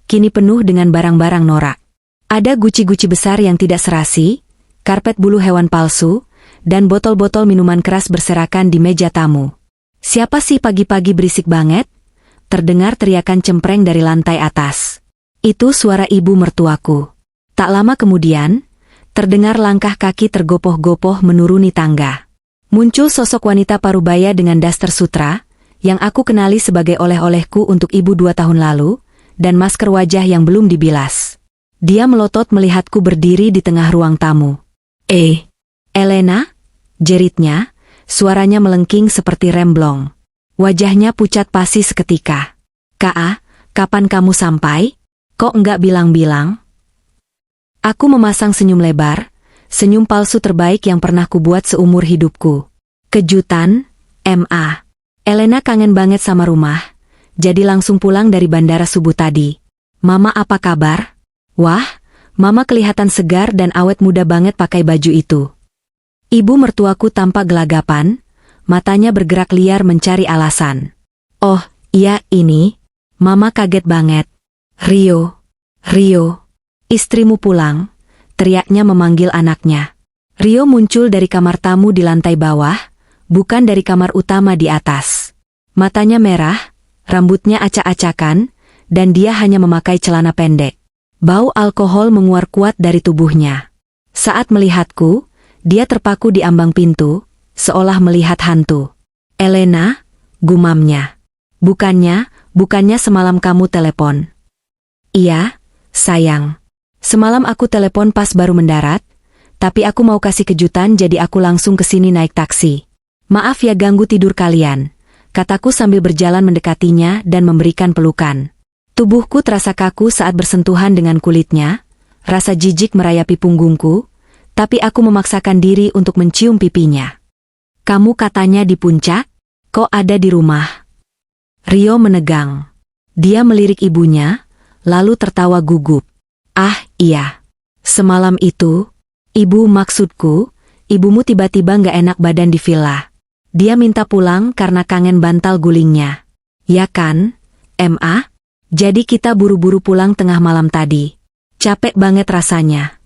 kini penuh dengan barang-barang norak. Ada guci-guci besar yang tidak serasi, karpet bulu hewan palsu, dan botol-botol minuman keras berserakan di meja tamu. Siapa sih pagi-pagi berisik banget? Terdengar teriakan cempreng dari lantai atas. Itu suara ibu mertuaku. Tak lama kemudian, terdengar langkah kaki tergopoh-gopoh menuruni tangga. Muncul sosok wanita parubaya dengan daster sutra, yang aku kenali sebagai oleh-olehku untuk ibu 2 tahun lalu, dan masker wajah yang belum dibilas. Dia melotot melihatku berdiri di tengah ruang tamu. Elena? Jeritnya, suaranya melengking seperti remblong. Wajahnya pucat pasi seketika. Kak, kapan kamu sampai? Kok enggak bilang-bilang? Aku memasang senyum lebar, senyum palsu terbaik yang pernah kubuat seumur hidupku. Kejutan, Ma. Elena kangen banget sama rumah, jadi langsung pulang dari bandara subuh tadi. Mama apa kabar? Wah, Mama kelihatan segar dan awet muda banget pakai baju itu. Ibu mertuaku tampak gelagapan, matanya bergerak liar mencari alasan. Oh, iya ini, Mama kaget banget. Rio, istrimu pulang, teriaknya memanggil anaknya. Rio muncul dari kamar tamu di lantai bawah, bukan dari kamar utama di atas. Matanya merah, rambutnya acak-acakan, dan dia hanya memakai celana pendek. Bau alkohol menguar kuat dari tubuhnya. Saat melihatku, dia terpaku di ambang pintu, seolah melihat hantu. Elena, gumamnya. Bukannya semalam kamu telepon. Iya, sayang. Semalam aku telepon pas baru mendarat, tapi aku mau kasih kejutan jadi aku langsung kesini naik taksi. Maaf ya ganggu tidur kalian, kataku sambil berjalan mendekatinya dan memberikan pelukan. Tubuhku terasa kaku saat bersentuhan dengan kulitnya, rasa jijik merayapi punggungku, tapi aku memaksakan diri untuk mencium pipinya. Kamu katanya di puncak? Kok ada di rumah? Rio menegang. Dia melirik ibunya, lalu tertawa gugup. Ah, iya. Semalam itu, ibu maksudku, ibumu tiba-tiba nggak enak badan di villa. Dia minta pulang karena kangen bantal gulingnya. Ya kan, Ma? Jadi kita buru-buru pulang tengah malam tadi. Capek banget rasanya.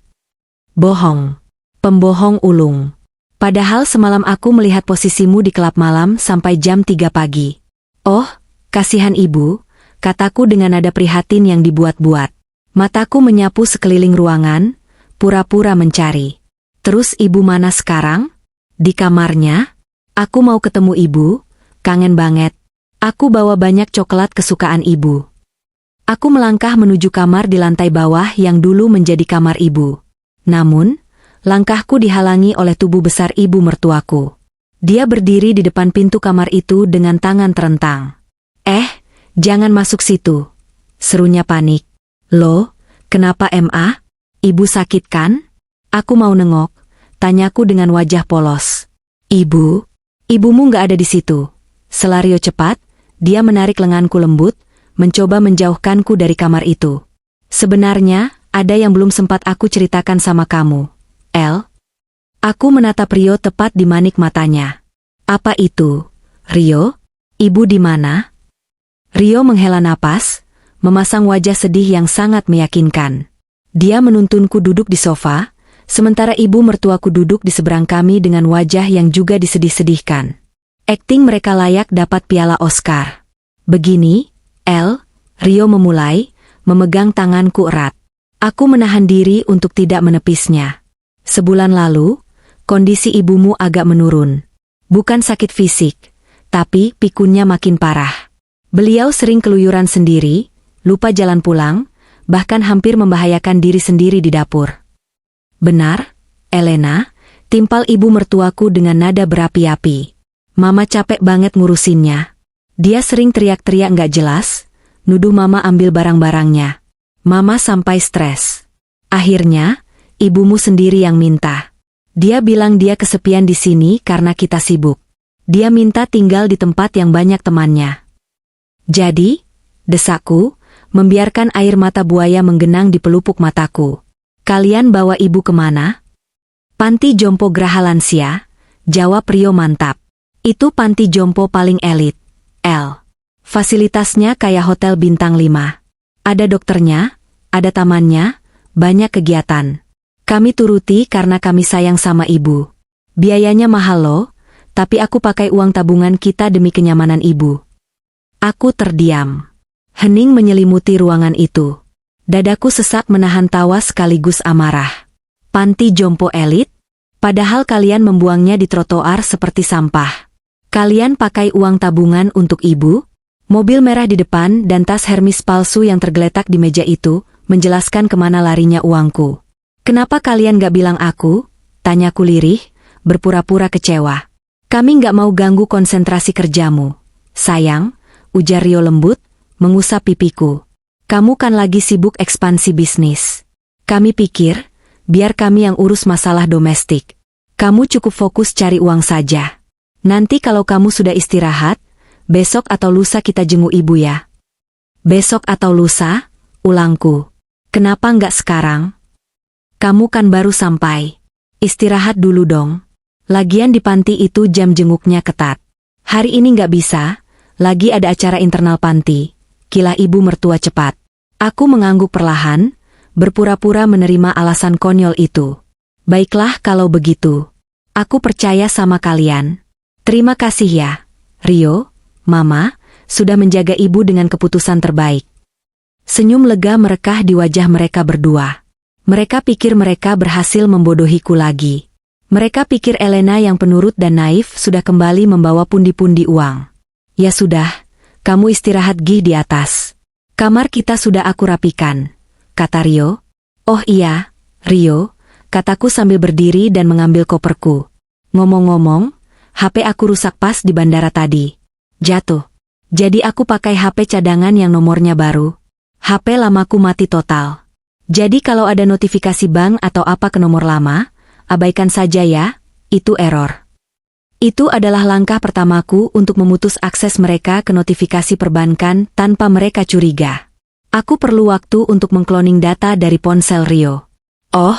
Bohong. Pembohong ulung. Padahal semalam aku melihat posisimu di klub malam sampai jam 3 pagi. Oh, kasihan ibu, kataku dengan nada prihatin yang dibuat-buat. Mataku menyapu sekeliling ruangan, pura-pura mencari. Terus ibu mana sekarang? Di kamarnya? Aku mau ketemu ibu, kangen banget. Aku bawa banyak coklat kesukaan ibu. Aku melangkah menuju kamar di lantai bawah yang dulu menjadi kamar ibu. Namun, langkahku dihalangi oleh tubuh besar ibu mertuaku. Dia berdiri di depan pintu kamar itu dengan tangan terentang. Jangan masuk situ, serunya panik. Loh, kenapa Ma? Ibu sakit kan? Aku mau nengok, tanyaku dengan wajah polos. Ibumu nggak ada di situ. Selario cepat, dia menarik lenganku lembut, mencoba menjauhkanku dari kamar itu. Sebenarnya, ada yang belum sempat aku ceritakan sama kamu, El. Aku menatap Rio tepat di manik matanya. Apa itu, Rio? Ibu di mana? Rio menghela napas, memasang wajah sedih yang sangat meyakinkan. Dia menuntunku duduk di sofa, sementara ibu mertuaku duduk di seberang kami dengan wajah yang juga disedih-sedihkan. Akting mereka layak dapat piala Oscar. Begini, El, Rio memulai, memegang tanganku erat. Aku menahan diri untuk tidak menepisnya. Sebulan lalu, kondisi ibumu agak menurun. Bukan sakit fisik, tapi pikunnya makin parah. Beliau sering keluyuran sendiri, lupa jalan pulang, bahkan hampir membahayakan diri sendiri di dapur. Benar, Elena, timpal ibu mertuaku dengan nada berapi-api. Mama capek banget ngurusinnya. Dia sering teriak-teriak nggak jelas, nuduh mama ambil barang-barangnya. Mama sampai stres. Akhirnya, ibumu sendiri yang minta. Dia bilang dia kesepian di sini karena kita sibuk. Dia minta tinggal di tempat yang banyak temannya. Jadi, desakku, membiarkan air mata buaya menggenang di pelupuk mataku. Kalian bawa ibu kemana? Panti Jompo Graha Lansia, jawab Rio mantap. Itu panti jompo paling elit, El. Fasilitasnya kayak hotel bintang 5. Ada dokternya, ada tamannya, banyak kegiatan. Kami turuti karena kami sayang sama ibu. Biayanya mahal loh, tapi aku pakai uang tabungan kita demi kenyamanan ibu. Aku terdiam. Hening menyelimuti ruangan itu. Dadaku sesak menahan tawa sekaligus amarah. Panti jompo elit? Padahal kalian membuangnya di trotoar seperti sampah. Kalian pakai uang tabungan untuk ibu? Mobil merah di depan dan tas Hermes palsu yang tergeletak di meja itu, menjelaskan kemana larinya uangku. Kenapa kalian gak bilang aku? Tanyaku lirih, berpura-pura kecewa. Kami gak mau ganggu konsentrasi kerjamu. Sayang, ujar Rio lembut, mengusap pipiku. Kamu kan lagi sibuk ekspansi bisnis. Kami pikir, biar kami yang urus masalah domestik. Kamu cukup fokus cari uang saja. Nanti kalau kamu sudah istirahat, besok atau lusa kita jenguk ibu ya. Besok atau lusa? Ulangku. Kenapa nggak sekarang? Kamu kan baru sampai. Istirahat dulu dong. Lagian di panti itu jam jenguknya ketat. Hari ini nggak bisa, lagi ada acara internal panti. Kilah ibu mertua cepat. Aku mengangguk perlahan, berpura-pura menerima alasan konyol itu. Baiklah kalau begitu. Aku percaya sama kalian. Terima kasih ya, Rio, Mama, sudah menjaga ibu dengan keputusan terbaik. Senyum lega merekah di wajah mereka berdua. Mereka pikir mereka berhasil membodohiku lagi. Mereka pikir Elena yang penurut dan naif sudah kembali membawa pundi-pundi uang. Ya sudah, kamu istirahat di atas. Kamar kita sudah aku rapikan, kata Rio. Oh iya, Rio, kataku sambil berdiri dan mengambil koperku. Ngomong-ngomong, HP aku rusak pas di bandara tadi. Jatuh. Jadi aku pakai HP cadangan yang nomornya baru. HP lamaku mati total. Jadi kalau ada notifikasi bank atau apa ke nomor lama, abaikan saja ya, itu error. Itu adalah langkah pertamaku untuk memutus akses mereka ke notifikasi perbankan tanpa mereka curiga. Aku perlu waktu untuk mengkloning data dari ponsel Rio. Oh,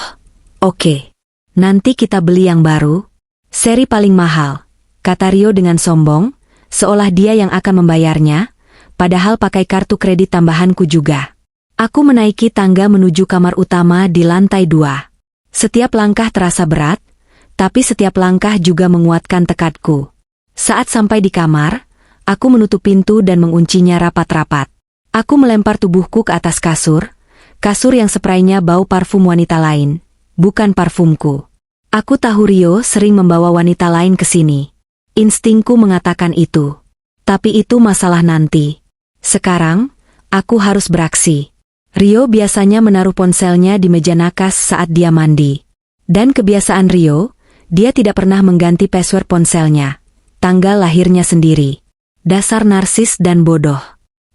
oke. Nanti kita beli yang baru. Seri paling mahal, kata Rio dengan sombong, seolah dia yang akan membayarnya, padahal pakai kartu kredit tambahanku juga. Aku menaiki tangga menuju kamar utama di lantai 2. Setiap langkah terasa berat, tapi setiap langkah juga menguatkan tekadku. Saat sampai di kamar, aku menutup pintu dan menguncinya rapat-rapat. Aku melempar tubuhku ke atas kasur yang spraynya bau parfum wanita lain, bukan parfumku. Aku tahu Rio sering membawa wanita lain ke sini. Instingku mengatakan itu. Tapi itu masalah nanti. Sekarang, aku harus beraksi. Rio biasanya menaruh ponselnya di meja nakas saat dia mandi. Dan kebiasaan Rio, dia tidak pernah mengganti password ponselnya. Tanggal lahirnya sendiri. Dasar narsis dan bodoh.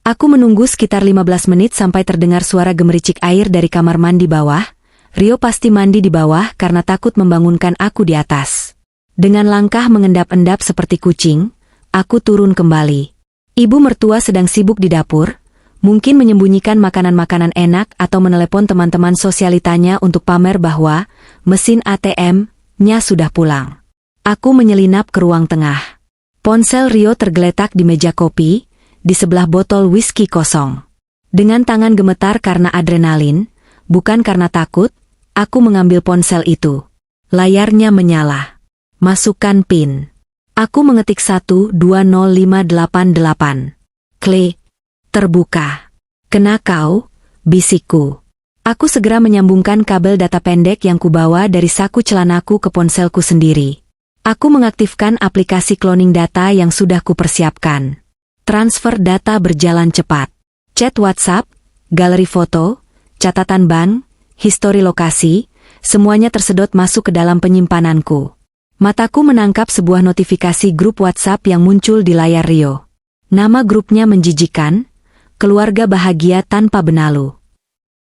Aku menunggu sekitar 15 menit sampai terdengar suara gemericik air dari kamar mandi bawah. Rio pasti mandi di bawah karena takut membangunkan aku di atas. Dengan langkah mengendap-endap seperti kucing, aku turun kembali. Ibu mertua sedang sibuk di dapur, mungkin menyembunyikan makanan-makanan enak atau menelepon teman-teman sosialitanya untuk pamer bahwa mesin ATM-nya sudah pulang. Aku menyelinap ke ruang tengah. Ponsel Rio tergeletak di meja kopi, di sebelah botol whisky kosong. Dengan tangan gemetar karena adrenalin, bukan karena takut, aku mengambil ponsel itu. Layarnya menyala. Masukkan PIN. Aku mengetik 120588. Klik. Terbuka. Kena kau, bisikku. Aku segera menyambungkan kabel data pendek yang kubawa dari saku celanaku ke ponselku sendiri. Aku mengaktifkan aplikasi cloning data yang sudah kupersiapkan. Transfer data berjalan cepat. Chat WhatsApp, galeri foto, catatan bank, histori lokasi, semuanya tersedot masuk ke dalam penyimpananku. Mataku menangkap sebuah notifikasi grup WhatsApp yang muncul di layar Rio. Nama grupnya menjijikan, keluarga bahagia tanpa benalu.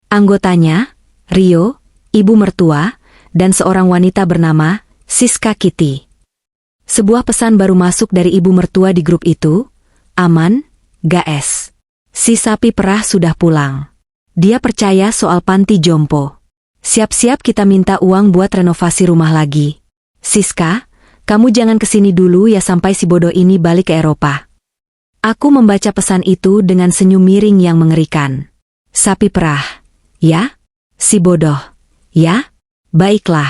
Anggotanya, Rio, ibu mertua, dan seorang wanita bernama Siska Kitty. Sebuah pesan baru masuk dari ibu mertua di grup itu, aman, guys. Si sapi perah sudah pulang. Dia percaya soal panti jompo. Siap-siap kita minta uang buat renovasi rumah lagi. Siska, kamu jangan kesini dulu ya sampai si bodoh ini balik ke Eropa. Aku membaca pesan itu dengan senyum miring yang mengerikan. Sapi perah, ya? Si bodoh, ya? Baiklah.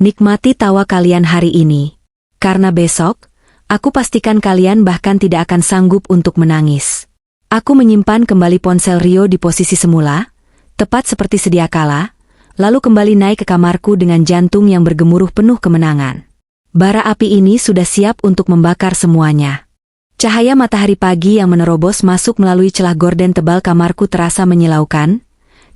Nikmati tawa kalian hari ini. Karena besok, aku pastikan kalian bahkan tidak akan sanggup untuk menangis. Aku menyimpan kembali ponsel Rio di posisi semula, tepat seperti sedia kala, lalu kembali naik ke kamarku dengan jantung yang bergemuruh penuh kemenangan. Bara api ini sudah siap untuk membakar semuanya. Cahaya matahari pagi yang menerobos masuk melalui celah gorden tebal kamarku terasa menyilaukan,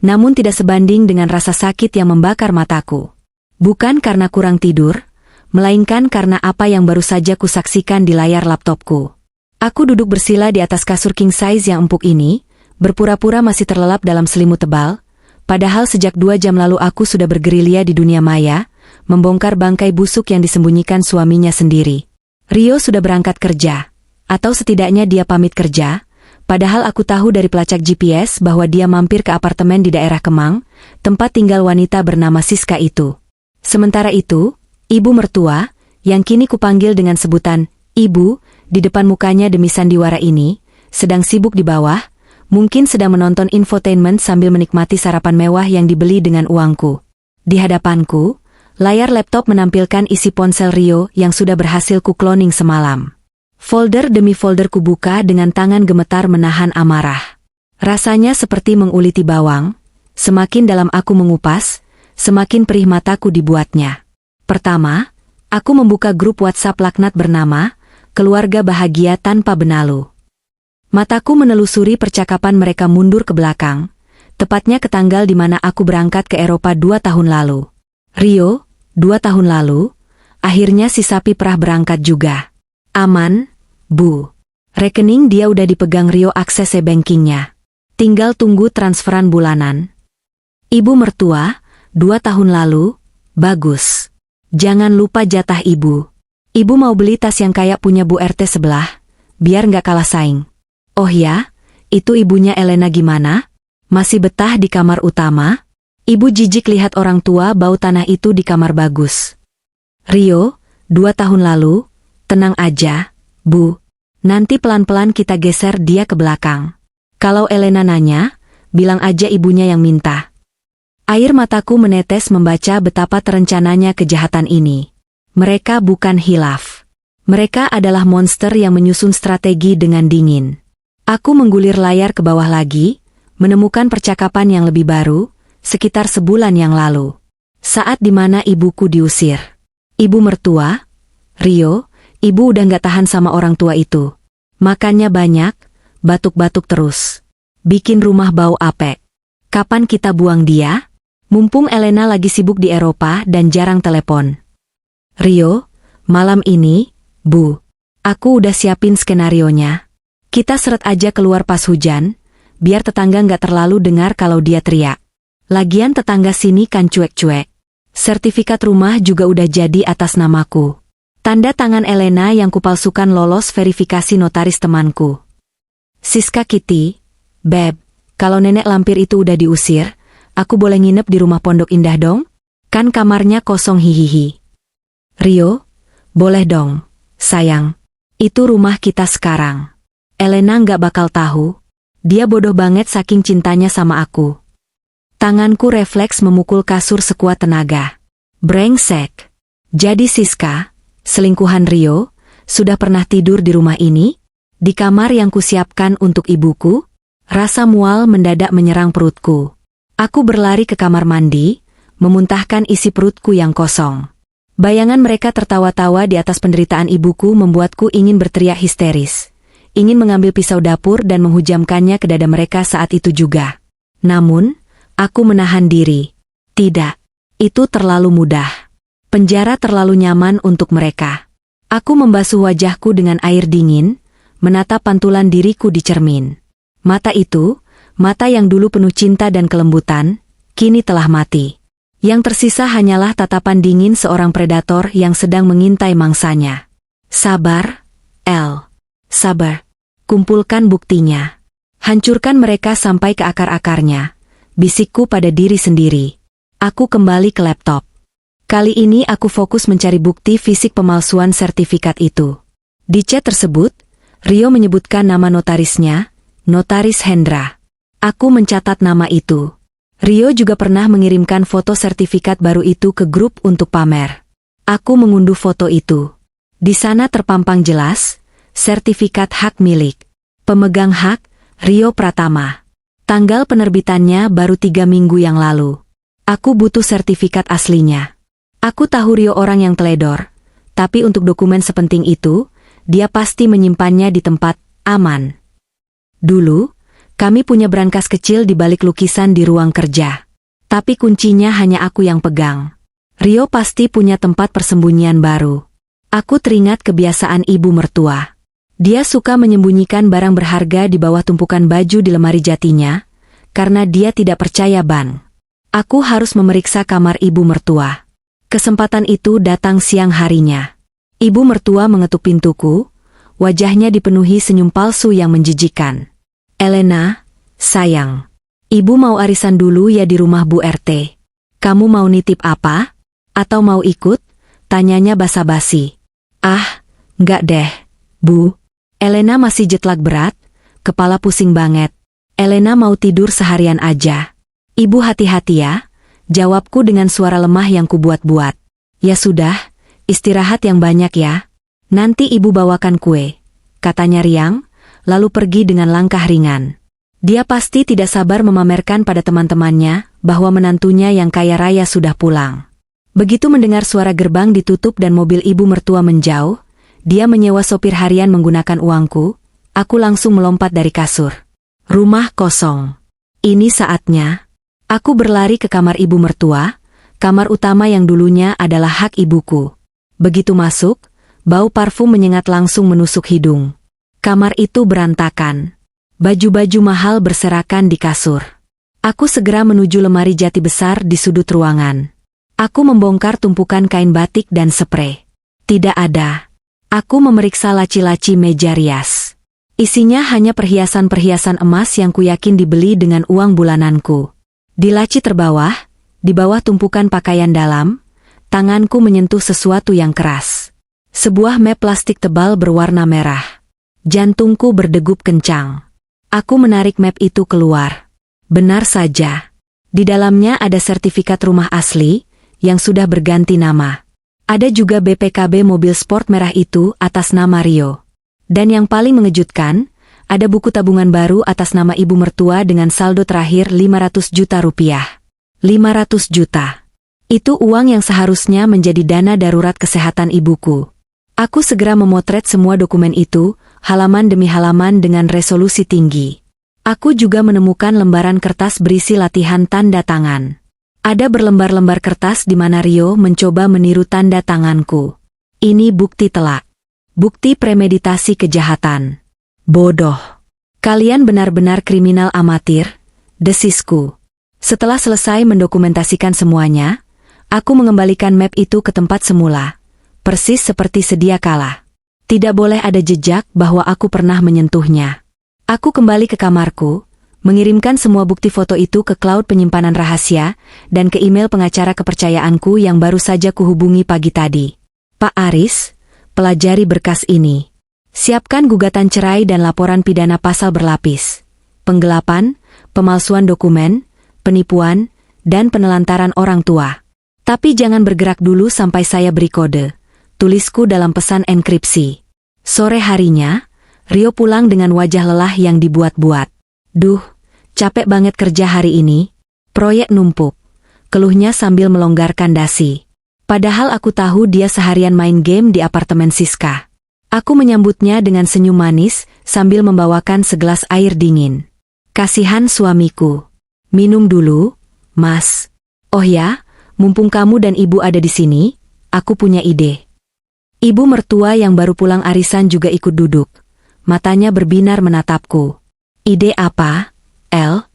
namun tidak sebanding dengan rasa sakit yang membakar mataku. Bukan karena kurang tidur, melainkan karena apa yang baru saja kusaksikan di layar laptopku. Aku duduk bersila di atas kasur king size yang empuk ini, berpura-pura masih terlelap dalam selimut tebal, padahal sejak 2 jam lalu aku sudah bergerilya di dunia maya, membongkar bangkai busuk yang disembunyikan suaminya sendiri. Rio sudah berangkat kerja, atau setidaknya dia pamit kerja, padahal aku tahu dari pelacak GPS bahwa dia mampir ke apartemen di daerah Kemang, tempat tinggal wanita bernama Siska itu. Sementara itu, ibu mertua, yang kini kupanggil dengan sebutan ibu, di depan mukanya demi sandiwara ini, sedang sibuk di bawah, mungkin sedang menonton infotainment sambil menikmati sarapan mewah yang dibeli dengan uangku. Di hadapanku, layar laptop menampilkan isi ponsel Rio yang sudah berhasil ku-cloning semalam. Folder demi folder kubuka dengan tangan gemetar menahan amarah. Rasanya seperti menguliti bawang, semakin dalam aku mengupas, semakin perih mataku dibuatnya. Pertama, aku membuka grup WhatsApp laknat bernama Keluarga Bahagia Tanpa Benalu. Mataku menelusuri percakapan mereka mundur ke belakang, tepatnya ke tanggal di mana aku berangkat ke Eropa 2 tahun lalu. Rio, 2 tahun lalu, akhirnya si sapi perah berangkat juga. Aman, Bu. Rekening dia udah dipegang Rio akses e-bankingnya. Tinggal tunggu transferan bulanan. Ibu mertua, 2 tahun lalu, bagus. Jangan lupa jatah ibu. Ibu mau beli tas yang kayak punya Bu RT sebelah, biar nggak kalah saing. Oh ya, itu ibunya Elena gimana? Masih betah di kamar utama? Ibu jijik lihat orang tua bau tanah itu di kamar bagus. Rio, 2 tahun lalu, tenang aja, Bu. Nanti pelan-pelan kita geser dia ke belakang. Kalau Elena nanya, bilang aja ibunya yang minta. Air mataku menetes membaca betapa terencananya kejahatan ini. Mereka bukan hilaf. Mereka adalah monster yang menyusun strategi dengan dingin. Aku menggulir layar ke bawah lagi, menemukan percakapan yang lebih baru, sekitar sebulan yang lalu. Saat dimana ibuku diusir. Ibu mertua, Rio, ibu udah gak tahan sama orang tua itu. Makannya banyak, batuk-batuk terus. Bikin rumah bau apek. Kapan kita buang dia? Mumpung Elena lagi sibuk di Eropa dan jarang telepon. Rio, malam ini, Bu. Aku udah siapin skenarionya. Kita seret aja keluar pas hujan, biar tetangga nggak terlalu dengar kalau dia teriak. Lagian tetangga sini kan cuek-cuek. Sertifikat rumah juga udah jadi atas namaku. Tanda tangan Elena yang kupalsukan lolos verifikasi notaris temanku. Siska Kitty, Beb, kalau nenek lampir itu udah diusir, aku boleh nginep di rumah Pondok Indah dong? Kan kamarnya kosong hihihi. Rio, boleh dong, sayang. Itu rumah kita sekarang. Elena nggak bakal tahu. Dia bodoh banget saking cintanya sama aku. Tanganku refleks memukul kasur sekuat tenaga. Brengsek. Jadi Siska, selingkuhan Rio, sudah pernah tidur di rumah ini? Di kamar yang kusiapkan untuk ibuku? Rasa mual mendadak menyerang perutku. Aku berlari ke kamar mandi, memuntahkan isi perutku yang kosong. Bayangan mereka tertawa-tawa di atas penderitaan ibuku membuatku ingin berteriak histeris. Ingin mengambil pisau dapur dan menghujamkannya ke dada mereka saat itu juga. Namun, aku menahan diri. Tidak, itu terlalu mudah. Penjara terlalu nyaman untuk mereka. Aku membasuh wajahku dengan air dingin, menatap pantulan diriku di cermin. Mata itu, mata yang dulu penuh cinta dan kelembutan, kini telah mati. Yang tersisa hanyalah tatapan dingin seorang predator yang sedang mengintai mangsanya. Sabar, El. Sabar. Kumpulkan buktinya. Hancurkan mereka sampai ke akar-akarnya. Bisikku pada diri sendiri. Aku kembali ke laptop. Kali ini aku fokus mencari bukti fisik pemalsuan sertifikat itu. Di chat tersebut, Rio menyebutkan nama notarisnya, Notaris Hendra. Aku mencatat nama itu. Rio juga pernah mengirimkan foto sertifikat baru itu ke grup untuk pamer. Aku mengunduh foto itu. Di sana terpampang jelas, sertifikat hak milik. Pemegang hak, Rio Pratama. Tanggal penerbitannya baru 3 minggu yang lalu. Aku butuh sertifikat aslinya. Aku tahu Rio orang yang teledor, tapi untuk dokumen sepenting itu, dia pasti menyimpannya di tempat aman. Dulu, kami punya brankas kecil di balik lukisan di ruang kerja. Tapi kuncinya hanya aku yang pegang. Rio pasti punya tempat persembunyian baru. Aku teringat kebiasaan ibu mertua. Dia suka menyembunyikan barang berharga di bawah tumpukan baju di lemari jatinya, karena dia tidak percaya bank. Aku harus memeriksa kamar ibu mertua. Kesempatan itu datang siang harinya. Ibu mertua mengetuk pintuku, wajahnya dipenuhi senyum palsu yang menjijikan. Elena, sayang. Ibu mau arisan dulu ya di rumah Bu RT. Kamu mau nitip apa? Atau mau ikut? Tanyanya basa-basi. Ah, enggak deh, Bu. Elena masih jet lag berat, kepala pusing banget. Elena mau tidur seharian aja. Ibu hati-hati ya, jawabku dengan suara lemah yang kubuat-buat. Ya sudah, istirahat yang banyak ya. Nanti ibu bawakan kue, katanya riang, lalu pergi dengan langkah ringan. Dia pasti tidak sabar memamerkan pada teman-temannya bahwa menantunya yang kaya raya sudah pulang. Begitu mendengar suara gerbang ditutup dan mobil ibu mertua menjauh, dia menyewa sopir harian menggunakan uangku, aku langsung melompat dari kasur. Rumah kosong. Ini saatnya. Aku berlari ke kamar ibu mertua, kamar utama yang dulunya adalah hak ibuku. Begitu masuk, bau parfum menyengat langsung menusuk hidung. Kamar itu berantakan. Baju-baju mahal berserakan di kasur. Aku segera menuju lemari jati besar di sudut ruangan. Aku membongkar tumpukan kain batik dan sprei. Tidak ada. Aku memeriksa laci-laci meja rias. Isinya hanya perhiasan-perhiasan emas yang kuyakin dibeli dengan uang bulananku. Di laci terbawah, di bawah tumpukan pakaian dalam, tanganku menyentuh sesuatu yang keras. Sebuah map plastik tebal berwarna merah. Jantungku berdegup kencang. Aku menarik map itu keluar. Benar saja. Di dalamnya ada sertifikat rumah asli, yang sudah berganti nama. Ada juga BPKB mobil sport merah itu atas nama Rio. Dan yang paling mengejutkan, ada buku tabungan baru atas nama ibu mertua dengan saldo terakhir 500 juta rupiah. 500 juta. Itu uang yang seharusnya menjadi dana darurat kesehatan ibuku. Aku segera memotret semua dokumen itu, halaman demi halaman dengan resolusi tinggi. Aku juga menemukan lembaran kertas berisi latihan tanda tangan. Ada berlembar-lembar kertas di mana Rio mencoba meniru tanda tanganku. Ini bukti telak. Bukti premeditasi kejahatan. Bodoh. Kalian benar-benar kriminal amatir, desisku. Setelah selesai mendokumentasikan semuanya, aku mengembalikan map itu ke tempat semula. Persis seperti sedia kala. Tidak boleh ada jejak bahwa aku pernah menyentuhnya. Aku kembali ke kamarku, mengirimkan semua bukti foto itu ke cloud penyimpanan rahasia, dan ke email pengacara kepercayaanku yang baru saja kuhubungi pagi tadi. Pak Aris, pelajari berkas ini. Siapkan gugatan cerai dan laporan pidana pasal berlapis. Penggelapan, pemalsuan dokumen, penipuan, dan penelantaran orang tua. Tapi jangan bergerak dulu sampai saya beri kode. Tulisku dalam pesan enkripsi. Sore harinya, Rio pulang dengan wajah lelah yang dibuat-buat. Duh, capek banget kerja hari ini. Proyek numpuk. Keluhnya sambil melonggarkan dasi. Padahal aku tahu dia seharian main game di apartemen Siska. Aku menyambutnya dengan senyum manis sambil membawakan segelas air dingin. Kasihan suamiku. Minum dulu, Mas. Oh ya, mumpung kamu dan ibu ada di sini, aku punya ide. Ibu mertua yang baru pulang arisan juga ikut duduk. Matanya berbinar menatapku. Ide apa, El?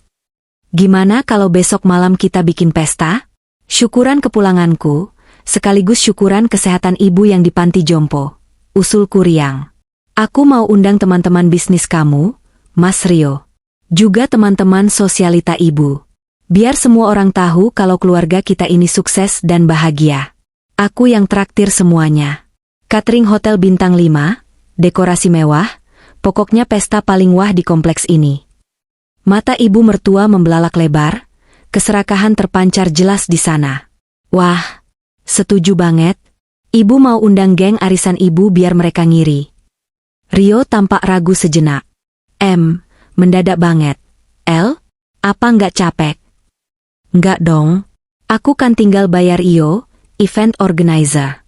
Gimana kalau besok malam kita bikin pesta? Syukuran kepulanganku, sekaligus syukuran kesehatan ibu yang di panti jompo. Usulku riang. Aku mau undang teman-teman bisnis kamu, Mas Rio. Juga teman-teman sosialita ibu. Biar semua orang tahu kalau keluarga kita ini sukses dan bahagia. Aku yang traktir semuanya. Catering hotel bintang 5, dekorasi mewah, pokoknya pesta paling wah di kompleks ini. Mata ibu mertua membelalak lebar, keserakahan terpancar jelas di sana. Wah, setuju banget. Ibu mau undang geng arisan ibu biar mereka ngiri. Rio tampak ragu sejenak. Mendadak banget. El, apa nggak capek? Nggak dong. Aku kan tinggal bayar event organizer.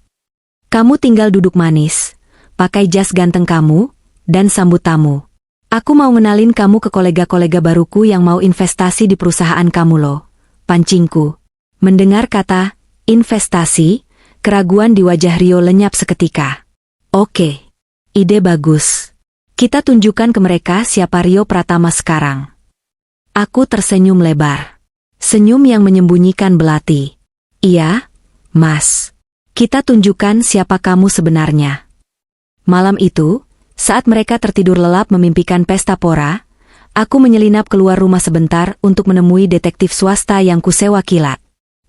Kamu tinggal duduk manis, pakai jas ganteng kamu, dan sambut tamu. Aku mau ngenalin kamu ke kolega-kolega baruku yang mau investasi di perusahaan kamu loh. Pancingku. Mendengar kata investasi, keraguan di wajah Rio lenyap seketika. Oke, ide bagus. Kita tunjukkan ke mereka siapa Rio Pratama sekarang. Aku tersenyum lebar. Senyum yang menyembunyikan belati. Iya, Mas. Kita tunjukkan siapa kamu sebenarnya. Malam itu, saat mereka tertidur lelap memimpikan pesta pora, aku menyelinap keluar rumah sebentar untuk menemui detektif swasta yang kusewa kilat.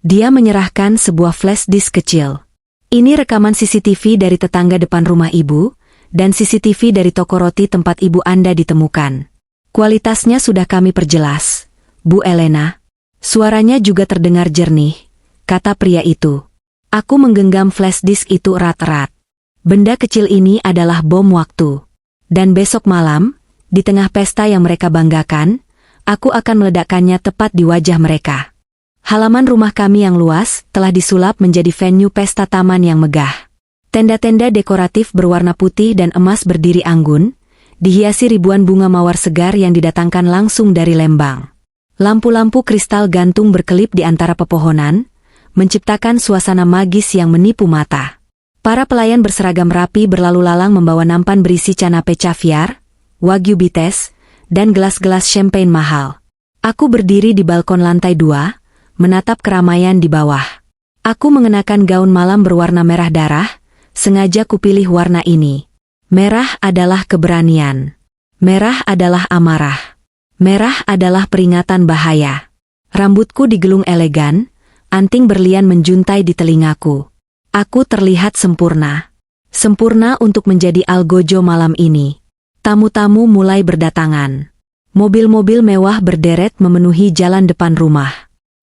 Dia menyerahkan sebuah flash disk kecil. Ini rekaman CCTV dari tetangga depan rumah ibu, dan CCTV dari toko roti tempat ibu Anda ditemukan. Kualitasnya sudah kami perjelas, Bu Elena. Suaranya juga terdengar jernih, kata pria itu. Aku menggenggam flash disk itu erat-erat. Benda kecil ini adalah bom waktu. Dan besok malam, di tengah pesta yang mereka banggakan, aku akan meledakkannya tepat di wajah mereka. Halaman rumah kami yang luas telah disulap menjadi venue pesta taman yang megah. Tenda-tenda dekoratif berwarna putih dan emas berdiri anggun, dihiasi ribuan bunga mawar segar yang didatangkan langsung dari Lembang. Lampu-lampu kristal gantung berkelip di antara pepohonan, menciptakan suasana magis yang menipu mata. Para pelayan berseragam rapi berlalu lalang membawa nampan berisi canape caviar, wagyu bites, dan gelas-gelas champagne mahal. Aku berdiri di balkon lantai 2, menatap keramaian di bawah. Aku mengenakan gaun malam berwarna merah darah, sengaja kupilih warna ini. Merah adalah keberanian. Merah adalah amarah. Merah adalah peringatan bahaya. Rambutku digelung elegan, anting berlian menjuntai di telingaku. Aku terlihat sempurna. Sempurna untuk menjadi algojo malam ini. Tamu-tamu mulai berdatangan. Mobil-mobil mewah berderet memenuhi jalan depan rumah.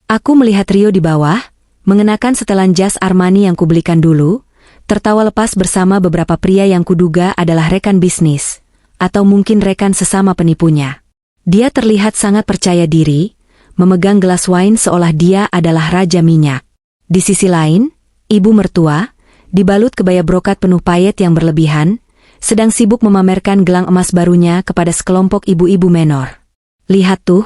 Aku melihat Rio di bawah, mengenakan setelan jas Armani yang kubelikan dulu, tertawa lepas bersama beberapa pria yang kuduga adalah rekan bisnis, atau mungkin rekan sesama penipunya. Dia terlihat sangat percaya diri, memegang gelas wine seolah dia adalah raja minyak. Di sisi lain, ibu mertua, dibalut kebaya brokat penuh payet yang berlebihan, sedang sibuk memamerkan gelang emas barunya kepada sekelompok ibu-ibu menor. Lihat tuh,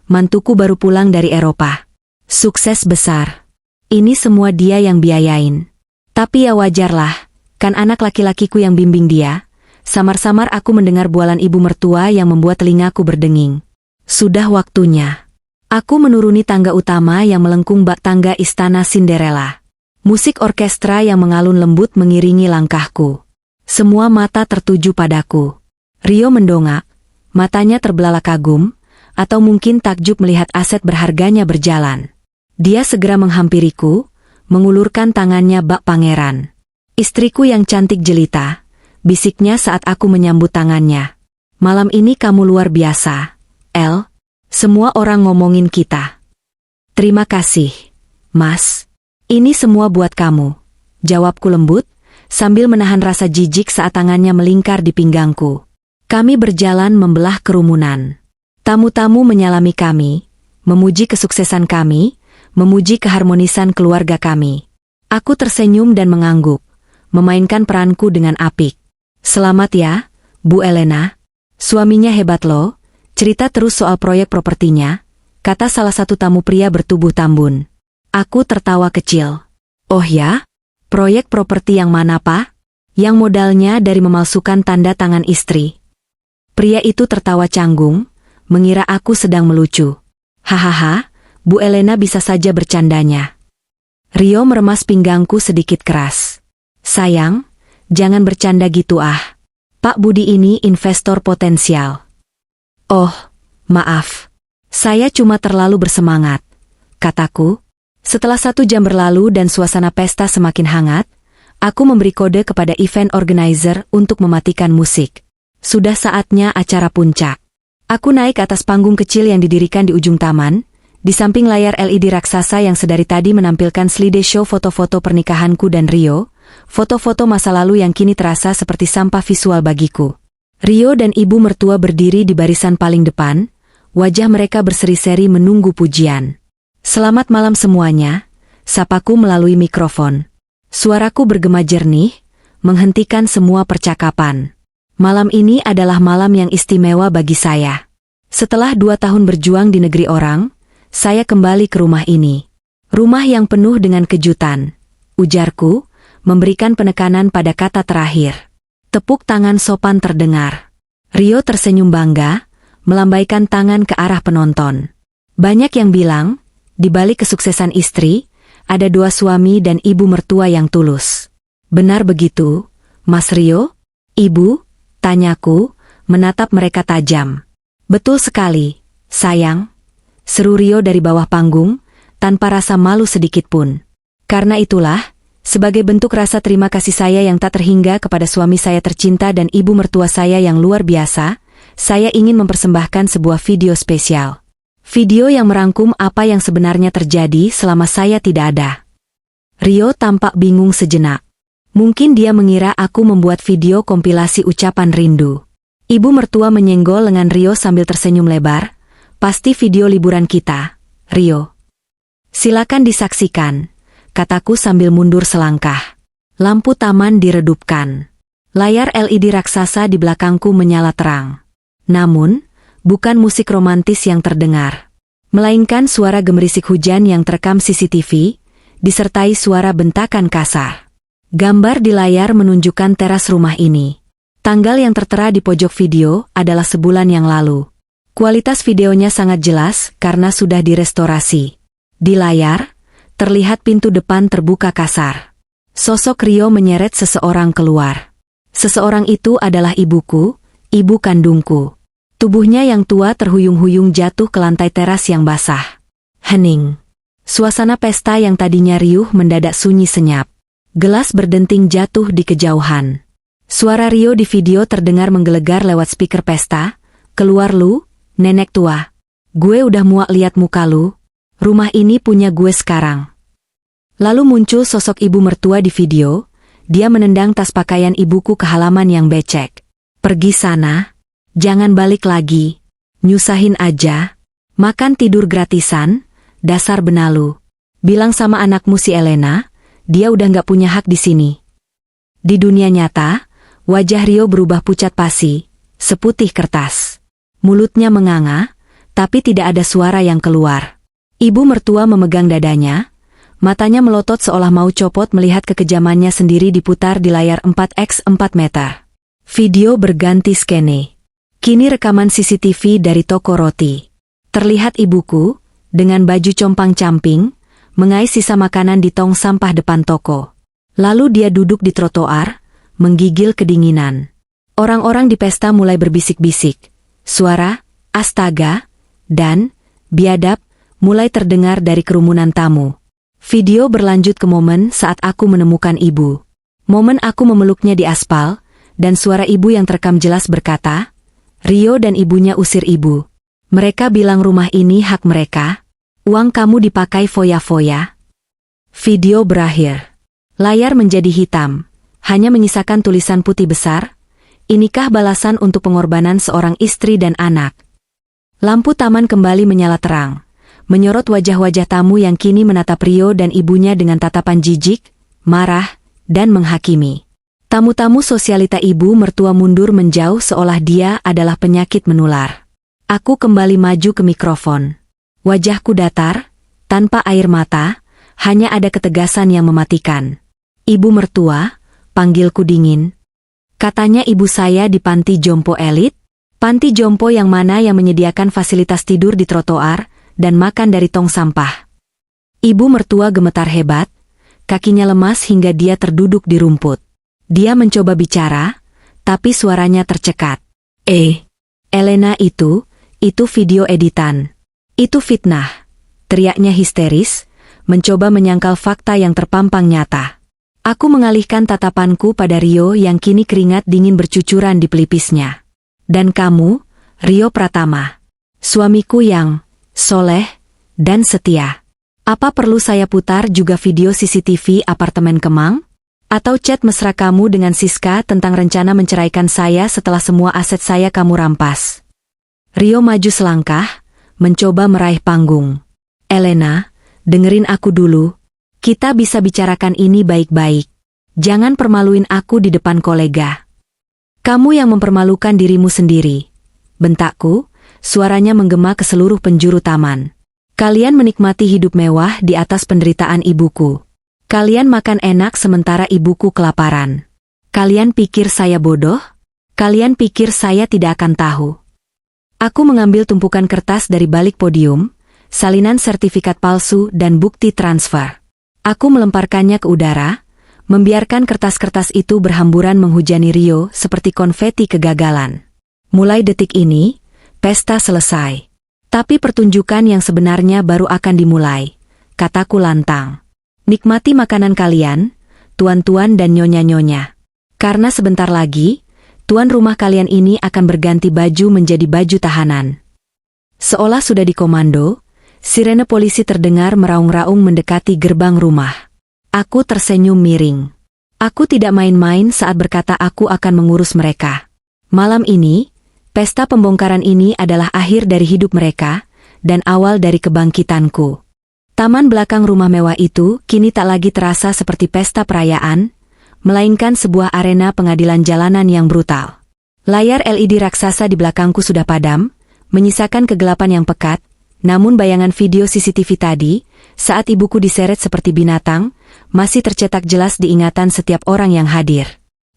mantuku baru pulang dari Eropa. Sukses besar. Ini semua dia yang biayain. Tapi ya wajarlah, kan anak laki-lakiku yang bimbing dia. Samar-samar aku mendengar bualan ibu mertua yang membuat telingaku berdenging. Sudah waktunya. Aku menuruni tangga utama yang melengkung bak tangga istana Cinderella. Musik orkestra yang mengalun lembut mengiringi langkahku. Semua mata tertuju padaku. Rio mendongak, matanya terbelalak kagum, atau mungkin takjub melihat aset berharganya berjalan. Dia segera menghampiriku, mengulurkan tangannya bak pangeran. Istriku yang cantik jelita, bisiknya saat aku menyambut tangannya. Malam ini kamu luar biasa, El. Semua orang ngomongin kita. Terima kasih, Mas. Ini semua buat kamu, jawabku lembut, sambil menahan rasa jijik saat tangannya melingkar di pinggangku. Kami berjalan membelah kerumunan. Tamu-tamu menyalami kami, memuji kesuksesan kami, memuji keharmonisan keluarga kami. Aku tersenyum dan mengangguk, memainkan peranku dengan apik. Selamat ya, Bu Elena. Suaminya hebat loh, cerita terus soal proyek propertinya, kata salah satu tamu pria bertubuh tambun. Aku tertawa kecil. Oh ya? Proyek properti yang mana Pak? Yang modalnya dari memalsukan tanda tangan istri. Pria itu tertawa canggung, mengira aku sedang melucu. Hahaha, Bu Elena bisa saja bercandanya. Rio meremas pinggangku sedikit keras. Sayang, jangan bercanda gitu ah. Pak Budi ini investor potensial. Oh, maaf. Saya cuma terlalu bersemangat, kataku. Setelah 1 jam berlalu dan suasana pesta semakin hangat, aku memberi kode kepada event organizer untuk mematikan musik. Sudah saatnya acara puncak. Aku naik atas panggung kecil yang didirikan di ujung taman, di samping layar LED raksasa yang sedari tadi menampilkan slideshow foto-foto pernikahanku dan Rio, foto-foto masa lalu yang kini terasa seperti sampah visual bagiku. Rio dan ibu mertua berdiri di barisan paling depan, wajah mereka berseri-seri menunggu pujian. Selamat malam semuanya, sapaku melalui mikrofon. Suaraku bergema jernih, menghentikan semua percakapan. Malam ini adalah malam yang istimewa bagi saya. Setelah 2 tahun berjuang di negeri orang, saya kembali ke rumah ini. Rumah yang penuh dengan kejutan, ujarku, memberikan penekanan pada kata terakhir. Tepuk tangan sopan terdengar. Rio tersenyum bangga, melambaikan tangan ke arah penonton. Banyak yang bilang, di balik kesuksesan istri, ada 2 suami dan ibu mertua yang tulus. Benar begitu, Mas Rio? Ibu? Tanyaku, menatap mereka tajam. Betul sekali, sayang. Seru Rio dari bawah panggung, tanpa rasa malu sedikit pun. Karena itulah, sebagai bentuk rasa terima kasih saya yang tak terhingga kepada suami saya tercinta dan ibu mertua saya yang luar biasa, saya ingin mempersembahkan sebuah video spesial. Video yang merangkum apa yang sebenarnya terjadi selama saya tidak ada. Rio tampak bingung sejenak. Mungkin dia mengira aku membuat video kompilasi ucapan rindu. Ibu mertua menyenggol lengan Rio sambil tersenyum lebar. Pasti video liburan kita, Rio. Silakan disaksikan, kataku sambil mundur selangkah. Lampu taman diredupkan. Layar LED raksasa di belakangku menyala terang. Namun, bukan musik romantis yang terdengar, melainkan suara gemerisik hujan yang terekam CCTV, disertai suara bentakan kasar. Gambar di layar menunjukkan teras rumah ini. Tanggal yang tertera di pojok video adalah sebulan yang lalu. Kualitas videonya sangat jelas karena sudah direstorasi. Di layar, terlihat pintu depan terbuka kasar. Sosok Rio menyeret seseorang keluar. Seseorang itu adalah ibuku, ibu kandungku. Tubuhnya yang tua terhuyung-huyung jatuh ke lantai teras yang basah. Hening. Suasana pesta yang tadinya riuh mendadak sunyi senyap. Gelas berdenting jatuh di kejauhan. Suara Rio di video terdengar menggelegar lewat speaker pesta. Keluar lu, nenek tua. Gue udah muak liat muka lu. Rumah ini punya gue sekarang. Lalu muncul sosok ibu mertua di video. Dia menendang tas pakaian ibuku ke halaman yang becek. Pergi sana. Jangan balik lagi. Nyusahin aja. Makan tidur gratisan. Dasar benalu. Bilang sama anakmu si Elena, dia udah gak punya hak di sini. Di dunia nyata, wajah Rio berubah pucat pasi, seputih kertas. Mulutnya menganga, tapi tidak ada suara yang keluar. Ibu mertua memegang dadanya, matanya melotot seolah mau copot melihat kekejamannya sendiri diputar di layar 4x4 meter. Video berganti skene. Kini rekaman CCTV dari toko roti. Terlihat ibuku, dengan baju compang-camping, mengais sisa makanan di tong sampah depan toko. Lalu dia duduk di trotoar, menggigil kedinginan. Orang-orang di pesta mulai berbisik-bisik. Suara, astaga, dan biadab mulai terdengar dari kerumunan tamu. Video berlanjut ke momen saat aku menemukan ibu. Momen aku memeluknya di aspal, dan suara ibu yang terekam jelas berkata, Rio dan ibunya usir ibu. Mereka bilang rumah ini hak mereka. Uang kamu dipakai foya-foya. Video berakhir. Layar menjadi hitam. Hanya menyisakan tulisan putih besar. Inikah balasan untuk pengorbanan seorang istri dan anak? Lampu taman kembali menyala terang. Menyorot wajah-wajah tamu yang kini menatap Rio dan ibunya dengan tatapan jijik, marah, dan menghakimi. Tamu-tamu sosialita ibu mertua mundur menjauh seolah dia adalah penyakit menular. Aku kembali maju ke mikrofon. Wajahku datar, tanpa air mata, hanya ada ketegasan yang mematikan. Ibu mertua, panggilku dingin. Katanya ibu saya di panti jompo elit? Panti jompo yang mana yang menyediakan fasilitas tidur di trotoar dan makan dari tong sampah. Ibu mertua gemetar hebat, kakinya lemas hingga dia terduduk di rumput. Dia mencoba bicara, tapi suaranya tercekat. Elena itu video editan. Itu fitnah. Teriaknya histeris, mencoba menyangkal fakta yang terpampang nyata. Aku mengalihkan tatapanku pada Rio yang kini keringat dingin bercucuran di pelipisnya. Dan kamu, Rio Pratama. Suamiku yang soleh dan setia. Apa perlu saya putar juga video CCTV apartemen Kemang? Atau chat mesra kamu dengan Siska tentang rencana menceraikan saya setelah semua aset saya kamu rampas? Rio maju selangkah, mencoba meraih panggung. Elena, dengerin aku dulu. Kita bisa bicarakan ini baik-baik. Jangan permaluin aku di depan kolega. Kamu yang mempermalukan dirimu sendiri. Bentakku, suaranya menggema ke seluruh penjuru taman. Kalian menikmati hidup mewah di atas penderitaan ibuku. Kalian makan enak sementara ibuku kelaparan. Kalian pikir saya bodoh? Kalian pikir saya tidak akan tahu? Aku mengambil tumpukan kertas dari balik podium, salinan sertifikat palsu dan bukti transfer. Aku melemparkannya ke udara, membiarkan kertas-kertas itu berhamburan menghujani Rio seperti konfeti kegagalan. Mulai detik ini, pesta selesai. Tapi pertunjukan yang sebenarnya baru akan dimulai, kataku lantang. Nikmati makanan kalian, tuan-tuan dan nyonya-nyonya. Karena sebentar lagi, tuan rumah kalian ini akan berganti baju menjadi baju tahanan. Seolah sudah dikomando, sirene polisi terdengar meraung-raung mendekati gerbang rumah. Aku tersenyum miring. Aku tidak main-main saat berkata aku akan mengurus mereka. Malam ini, pesta pembongkaran ini adalah akhir dari hidup mereka, dan awal dari kebangkitanku. Taman belakang rumah mewah itu kini tak lagi terasa seperti pesta perayaan, melainkan sebuah arena pengadilan jalanan yang brutal. Layar LED raksasa di belakangku sudah padam, menyisakan kegelapan yang pekat, namun bayangan video CCTV tadi, saat ibuku diseret seperti binatang, masih tercetak jelas di ingatan setiap orang yang hadir.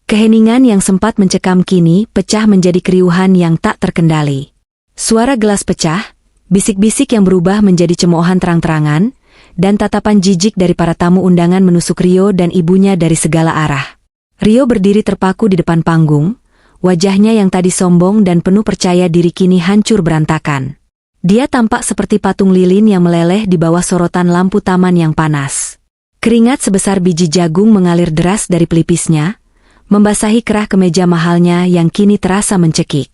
Keheningan yang sempat mencekam kini pecah menjadi keriuhan yang tak terkendali. Suara gelas pecah, bisik-bisik yang berubah menjadi cemoohan terang-terangan, dan tatapan jijik dari para tamu undangan menusuk Rio dan ibunya dari segala arah. Rio berdiri terpaku di depan panggung, wajahnya yang tadi sombong dan penuh percaya diri kini hancur berantakan. Dia tampak seperti patung lilin yang meleleh di bawah sorotan lampu taman yang panas. Keringat sebesar biji jagung mengalir deras dari pelipisnya, membasahi kerah kemeja mahalnya yang kini terasa mencekik.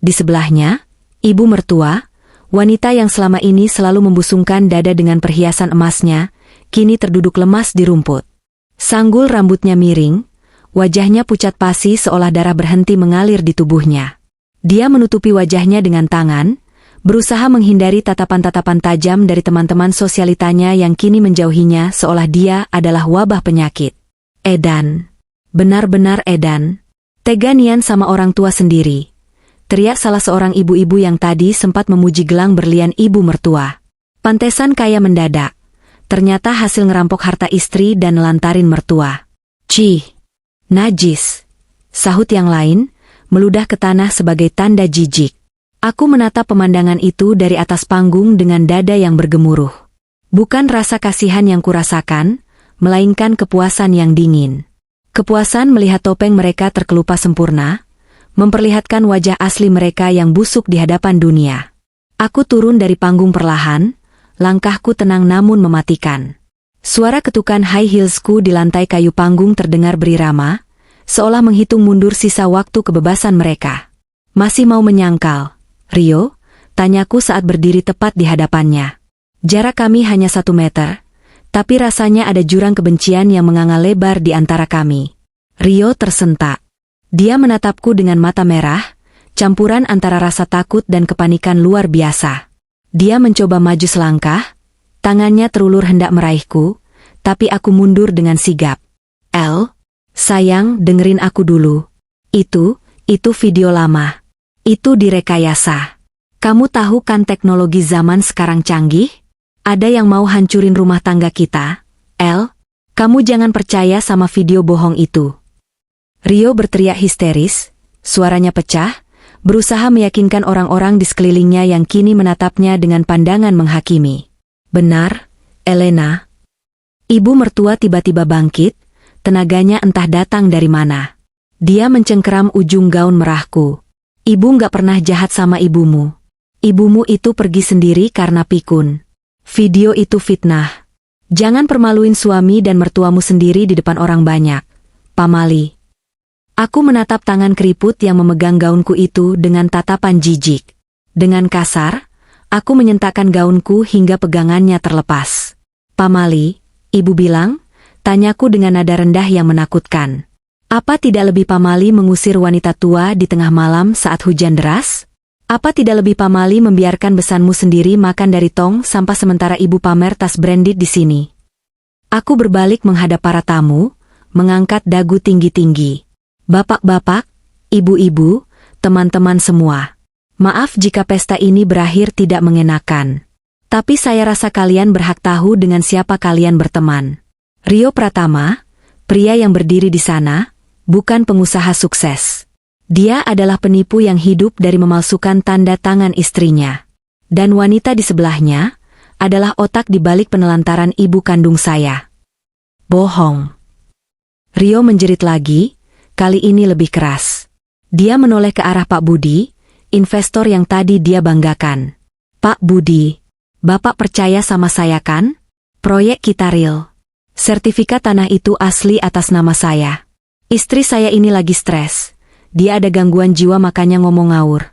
Di sebelahnya, ibu mertua, wanita yang selama ini selalu membusungkan dada dengan perhiasan emasnya, kini terduduk lemas di rumput. Sanggul rambutnya miring, wajahnya pucat pasi seolah darah berhenti mengalir di tubuhnya. Dia menutupi wajahnya dengan tangan, berusaha menghindari tatapan-tatapan tajam dari teman-teman sosialitanya yang kini menjauhinya seolah dia adalah wabah penyakit. Edan. Benar-benar edan. Tega nian sama orang tua sendiri. Teriak salah seorang ibu-ibu yang tadi sempat memuji gelang berlian ibu mertua. Pantesan kaya mendadak. Ternyata hasil ngerampok harta istri dan nelantarin mertua. Cih. Najis. Sahut yang lain, meludah ke tanah sebagai tanda jijik. Aku menatap pemandangan itu dari atas panggung dengan dada yang bergemuruh. Bukan rasa kasihan yang kurasakan, melainkan kepuasan yang dingin. Kepuasan melihat topeng mereka terkelupas sempurna, memperlihatkan wajah asli mereka yang busuk di hadapan dunia. Aku turun dari panggung perlahan, langkahku tenang namun mematikan. Suara ketukan high heelsku di lantai kayu panggung terdengar berirama, seolah menghitung mundur sisa waktu kebebasan mereka. Masih mau menyangkal, Rio? Tanyaku saat berdiri tepat di hadapannya. Jarak kami hanya 1 meter, tapi rasanya ada jurang kebencian yang menganga lebar di antara kami. Rio tersentak. Dia menatapku dengan mata merah, campuran antara rasa takut dan kepanikan luar biasa. Dia mencoba maju selangkah, tangannya terulur hendak meraihku, tapi aku mundur dengan sigap. Sayang, dengerin aku dulu. Itu video lama. Itu direkayasa. Kamu tahu kan teknologi zaman sekarang canggih? Ada yang mau hancurin rumah tangga kita. Kamu jangan percaya sama video bohong itu. Rio berteriak histeris, suaranya pecah, berusaha meyakinkan orang-orang di sekelilingnya yang kini menatapnya dengan pandangan menghakimi. Benar, Elena. Ibu mertua tiba-tiba bangkit, tenaganya entah datang dari mana. Dia mencengkeram ujung gaun merahku. Ibu nggak pernah jahat sama ibumu. Ibumu itu pergi sendiri karena pikun. Video itu fitnah. Jangan permaluin suami dan mertuamu sendiri di depan orang banyak. Pamali. Aku menatap tangan keriput yang memegang gaunku itu dengan tatapan jijik. Dengan kasar, aku menyentakkan gaunku hingga pegangannya terlepas. Pamali, ibu bilang, tanyaku dengan nada rendah yang menakutkan. Apa tidak lebih pamali mengusir wanita tua di tengah malam saat hujan deras? Apa tidak lebih pamali membiarkan besanmu sendiri makan dari tong sampah sementara ibu pamer tas branded di sini? Aku berbalik menghadap para tamu, mengangkat dagu tinggi-tinggi. Bapak-bapak, ibu-ibu, teman-teman semua. Maaf jika pesta ini berakhir tidak mengenakan. Tapi saya rasa kalian berhak tahu dengan siapa kalian berteman. Rio Pratama, pria yang berdiri di sana, bukan pengusaha sukses. Dia adalah penipu yang hidup dari memalsukan tanda tangan istrinya. Dan wanita di sebelahnya adalah otak di balik penelantaran ibu kandung saya. Bohong. Rio menjerit lagi, kali ini lebih keras. Dia menoleh ke arah Pak Budi, investor yang tadi dia banggakan. Pak Budi, Bapak percaya sama saya kan? Proyek kita real. Sertifikat tanah itu asli atas nama saya. Istri saya ini lagi stres. Dia ada gangguan jiwa makanya ngomong ngawur.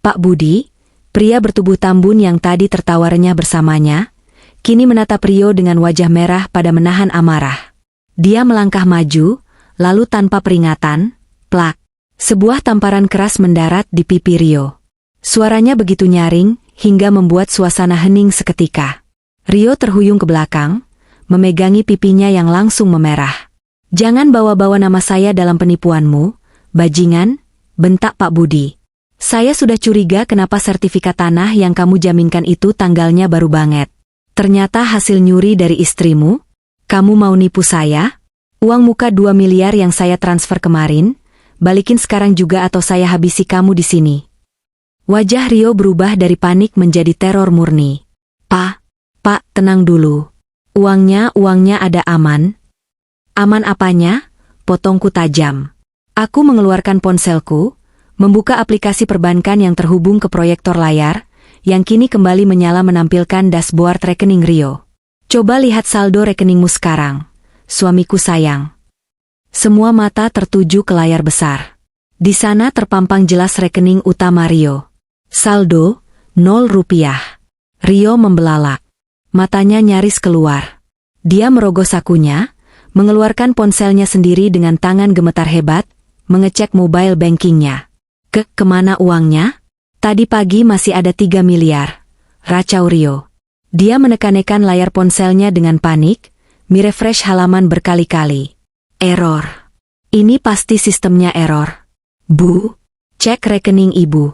Pak Budi, pria bertubuh tambun yang tadi tertawa renyah bersamanya, kini menatap Rio dengan wajah merah pada menahan amarah. Dia melangkah maju, lalu tanpa peringatan, plak. Sebuah tamparan keras mendarat di pipi Rio. Suaranya begitu nyaring, hingga membuat suasana hening seketika. Rio terhuyung ke belakang, memegangi pipinya yang langsung memerah. Jangan bawa-bawa nama saya dalam penipuanmu, bajingan, bentak Pak Budi. Saya sudah curiga kenapa sertifikat tanah yang kamu jaminkan itu tanggalnya baru banget. Ternyata hasil nyuri dari istrimu? Kamu mau nipu saya? Uang muka 2 miliar yang saya transfer kemarin, balikin sekarang juga atau saya habisi kamu di sini. Wajah Rio berubah dari panik menjadi teror murni. Pak Pak, tenang dulu. Uangnya ada aman. Aman apanya? Potongku tajam. Aku mengeluarkan ponselku, membuka aplikasi perbankan yang terhubung ke proyektor layar, yang kini kembali menyala menampilkan dashboard rekening Rio. Coba lihat saldo rekeningmu sekarang, suamiku sayang. Semua mata tertuju ke layar besar. Di sana terpampang jelas rekening utama Rio. Saldo, 0 rupiah. Rio membelalak. Matanya nyaris keluar. Dia merogoh sakunya, mengeluarkan ponselnya sendiri dengan tangan gemetar hebat, mengecek mobile bankingnya. Kemana uangnya? Tadi pagi masih ada 3 miliar. Racau Rio. Dia menekan-nekan layar ponselnya dengan panik, merefresh halaman berkali-kali. Error. Ini pasti sistemnya error. Bu, cek rekening ibu.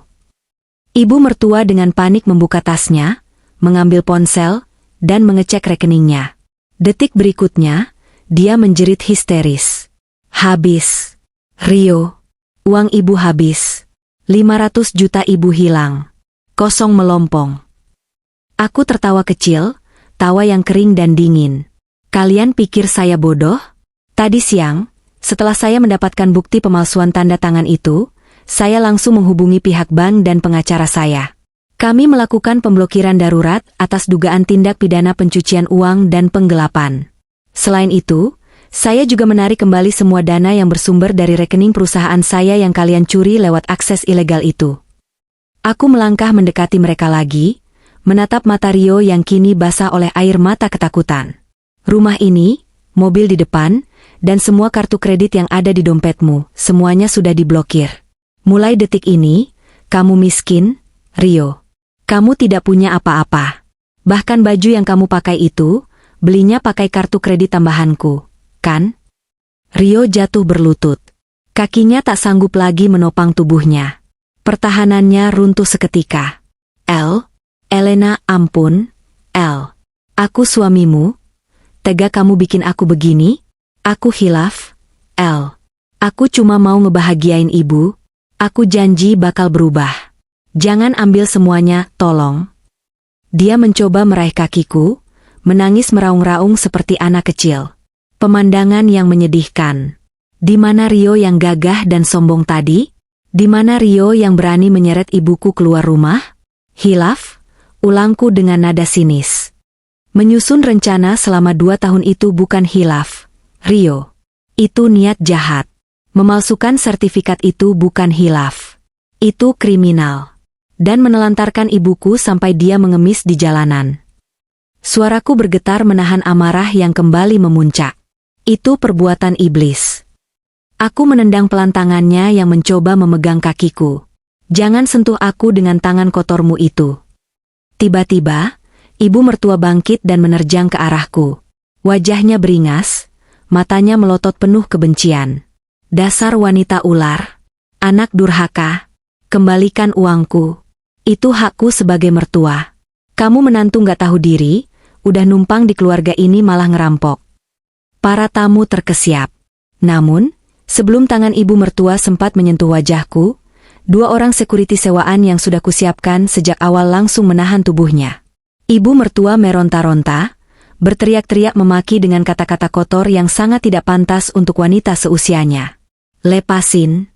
Ibu mertua dengan panik membuka tasnya, mengambil ponsel, dan mengecek rekeningnya. Detik berikutnya, dia menjerit histeris. Habis. Rio. Uang ibu habis. 500 juta ibu hilang. Kosong melompong. Aku tertawa kecil, tawa yang kering dan dingin. Kalian pikir saya bodoh? Tadi siang, setelah saya mendapatkan bukti pemalsuan tanda tangan itu, saya langsung menghubungi pihak bank dan pengacara saya. Kami melakukan pemblokiran darurat atas dugaan tindak pidana pencucian uang dan penggelapan. Selain itu, saya juga menarik kembali semua dana yang bersumber dari rekening perusahaan saya yang kalian curi lewat akses ilegal itu. Aku melangkah mendekati mereka lagi, menatap mata Rio yang kini basah oleh air mata ketakutan. Rumah ini, mobil di depan, dan semua kartu kredit yang ada di dompetmu, semuanya sudah diblokir. Mulai detik ini, kamu miskin, Rio. Kamu tidak punya apa-apa. Bahkan baju yang kamu pakai itu, belinya pakai kartu kredit tambahanku, kan? Rio jatuh berlutut. Kakinya tak sanggup lagi menopang tubuhnya. Pertahanannya runtuh seketika. Elena, ampun, aku suamimu. Tega kamu bikin aku begini? Aku hilaf, Aku cuma mau ngebahagiain ibu. Aku janji bakal berubah. Jangan ambil semuanya, tolong. Dia mencoba meraih kakiku, menangis meraung-raung seperti anak kecil. Pemandangan yang menyedihkan. Di mana Rio yang gagah dan sombong tadi? Di mana Rio yang berani menyeret ibuku keluar rumah? Hilaf? Ulangku dengan nada sinis. Menyusun rencana selama 2 tahun itu bukan hilaf, Rio. Itu niat jahat. Memalsukan sertifikat itu bukan hilaf. Itu kriminal. Dan menelantarkan ibuku sampai dia mengemis di jalanan. Suaraku bergetar menahan amarah yang kembali memuncak. Itu perbuatan iblis. Aku menendang pelan tangannya yang mencoba memegang kakiku. Jangan sentuh aku dengan tangan kotormu itu. Tiba-tiba, ibu mertua bangkit dan menerjang ke arahku. Wajahnya beringas, matanya melotot penuh kebencian. Dasar wanita ular, anak durhaka, kembalikan uangku. Itu hakku sebagai mertua. Kamu menantu gak tahu diri, udah numpang di keluarga ini malah ngerampok. Para tamu terkesiap. Namun, sebelum tangan ibu mertua sempat menyentuh wajahku, 2 orang sekuriti sewaan yang sudah kusiapkan sejak awal langsung menahan tubuhnya. Ibu mertua meronta-ronta, berteriak-teriak memaki dengan kata-kata kotor yang sangat tidak pantas untuk wanita seusianya. Lepasin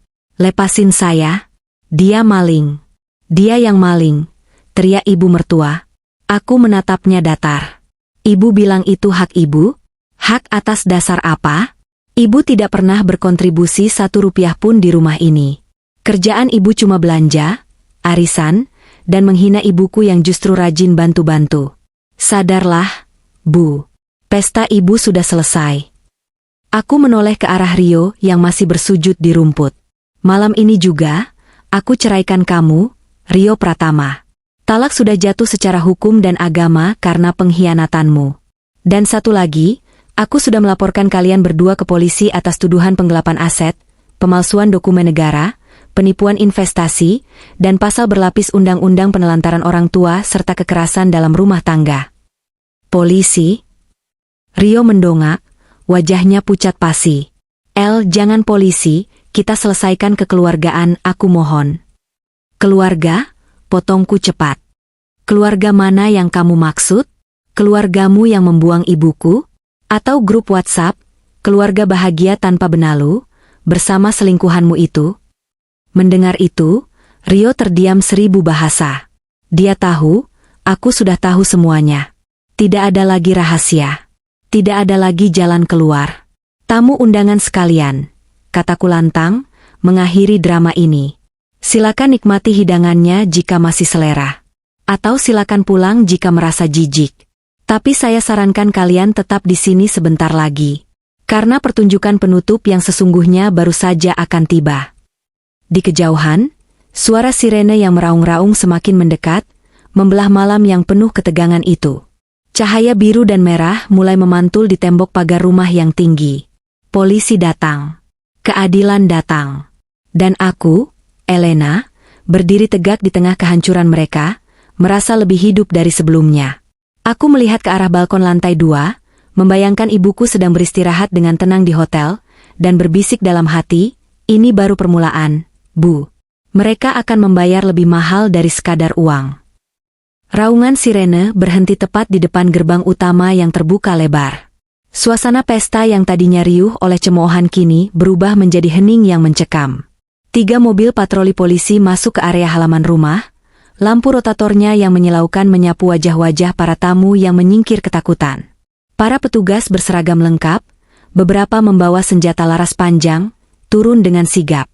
saya. Dia maling. Dia yang maling, teriak ibu mertua. Aku menatapnya datar. Ibu bilang itu hak ibu? Hak atas dasar apa? Ibu tidak pernah berkontribusi 1 rupiah pun di rumah ini. Kerjaan ibu cuma belanja, arisan, dan menghina ibuku yang justru rajin bantu-bantu. Sadarlah, Bu. Pesta ibu sudah selesai. Aku menoleh ke arah Rio yang masih bersujud di rumput. Malam ini juga, aku ceraikan kamu, Rio Pratama. Talak sudah jatuh secara hukum dan agama karena pengkhianatanmu. Dan satu lagi, aku sudah melaporkan kalian berdua ke polisi atas tuduhan penggelapan aset, pemalsuan dokumen negara, penipuan investasi, dan pasal berlapis undang-undang penelantaran orang tua serta kekerasan dalam rumah tangga. Polisi? Rio mendongak, wajahnya pucat pasi. Jangan polisi, kita selesaikan kekeluargaan, aku mohon. Keluarga? Potongku cepat. Keluarga mana yang kamu maksud? Keluargamu yang membuang ibuku? Atau grup WhatsApp, keluarga bahagia tanpa benalu, bersama selingkuhanmu itu? Mendengar itu, Rio terdiam 1000 bahasa. Dia tahu, aku sudah tahu semuanya. Tidak ada lagi rahasia. Tidak ada lagi jalan keluar. Tamu undangan sekalian, kataku lantang, mengakhiri drama ini. Silakan nikmati hidangannya jika masih selera. Atau silakan pulang jika merasa jijik. Tapi saya sarankan kalian tetap di sini sebentar lagi. Karena pertunjukan penutup yang sesungguhnya baru saja akan tiba. Di kejauhan, suara sirene yang meraung-raung semakin mendekat, membelah malam yang penuh ketegangan itu. Cahaya biru dan merah mulai memantul di tembok pagar rumah yang tinggi. Polisi datang. Keadilan datang. Dan aku, Elena, berdiri tegak di tengah kehancuran mereka, merasa lebih hidup dari sebelumnya. Aku melihat ke arah balkon lantai 2, membayangkan ibuku sedang beristirahat dengan tenang di hotel, dan berbisik dalam hati, ini baru permulaan, Bu. Mereka akan membayar lebih mahal dari sekadar uang. Raungan sirene berhenti tepat di depan gerbang utama yang terbuka lebar. Suasana pesta yang tadinya riuh oleh cemoohan kini berubah menjadi hening yang mencekam. 3 mobil patroli polisi masuk ke area halaman rumah, lampu rotatornya yang menyilaukan menyapu wajah-wajah para tamu yang menyingkir ketakutan. Para petugas berseragam lengkap, beberapa membawa senjata laras panjang, turun dengan sigap.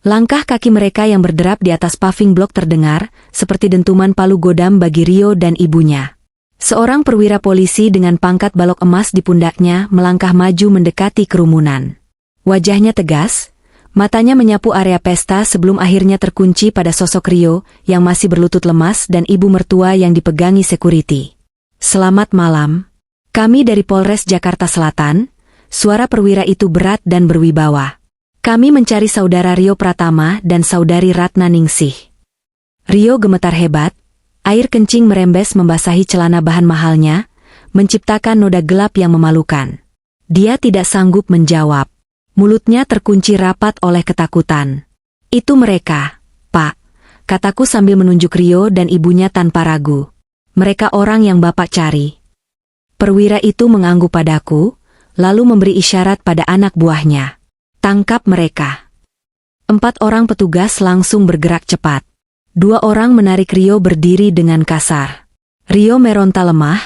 Langkah kaki mereka yang berderap di atas paving blok terdengar, seperti dentuman palu godam bagi Rio dan ibunya. Seorang perwira polisi dengan pangkat balok emas di pundaknya melangkah maju mendekati kerumunan. Wajahnya tegas, matanya menyapu area pesta sebelum akhirnya terkunci pada sosok Rio yang masih berlutut lemas dan ibu mertua yang dipegangi security. Selamat malam. Kami dari Polres Jakarta Selatan, suara perwira itu berat dan berwibawa. Kami mencari saudara Rio Pratama dan saudari Ratna Ningsih. Rio gemetar hebat, air kencing merembes membasahi celana bahan mahalnya, menciptakan noda gelap yang memalukan. Dia tidak sanggup menjawab. Mulutnya terkunci rapat oleh ketakutan. Itu mereka, Pak, kataku sambil menunjuk Rio dan ibunya tanpa ragu. Mereka orang yang Bapak cari. Perwira itu mengangguk padaku, lalu memberi isyarat pada anak buahnya. Tangkap mereka. 4 orang petugas langsung bergerak cepat. 2 orang menarik Rio berdiri dengan kasar. Rio meronta lemah,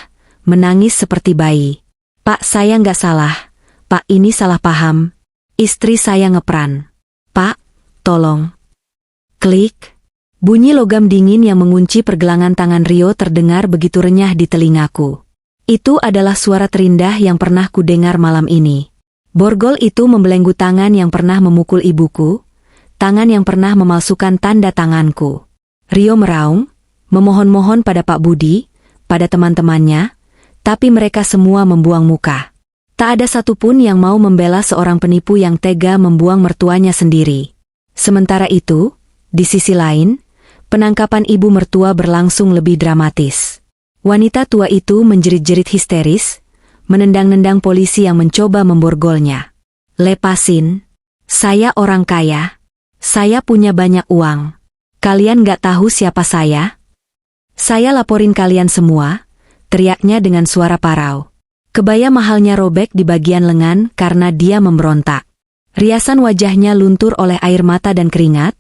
menangis seperti bayi. Pak, saya nggak salah. Pak, ini salah paham. Istri saya ngeperan. Pak, tolong. Klik. Bunyi logam dingin yang mengunci pergelangan tangan Rio terdengar begitu renyah di telingaku. Itu adalah suara terindah yang pernah kudengar malam ini. Borgol itu membelenggu tangan yang pernah memukul ibuku, tangan yang pernah memalsukan tanda tanganku. Rio meraung, memohon-mohon pada Pak Budi, pada teman-temannya, tapi mereka semua membuang muka. Tak ada satupun yang mau membela seorang penipu yang tega membuang mertuanya sendiri. Sementara itu, di sisi lain, penangkapan ibu mertua berlangsung lebih dramatis. Wanita tua itu menjerit-jerit histeris, menendang-nendang polisi yang mencoba memborgolnya. Lepasin. Saya orang kaya. Saya punya banyak uang. Kalian gak tahu siapa saya? Saya laporin kalian semua, teriaknya dengan suara parau. Kebaya mahalnya robek di bagian lengan karena dia memberontak. Riasan wajahnya luntur oleh air mata dan keringat,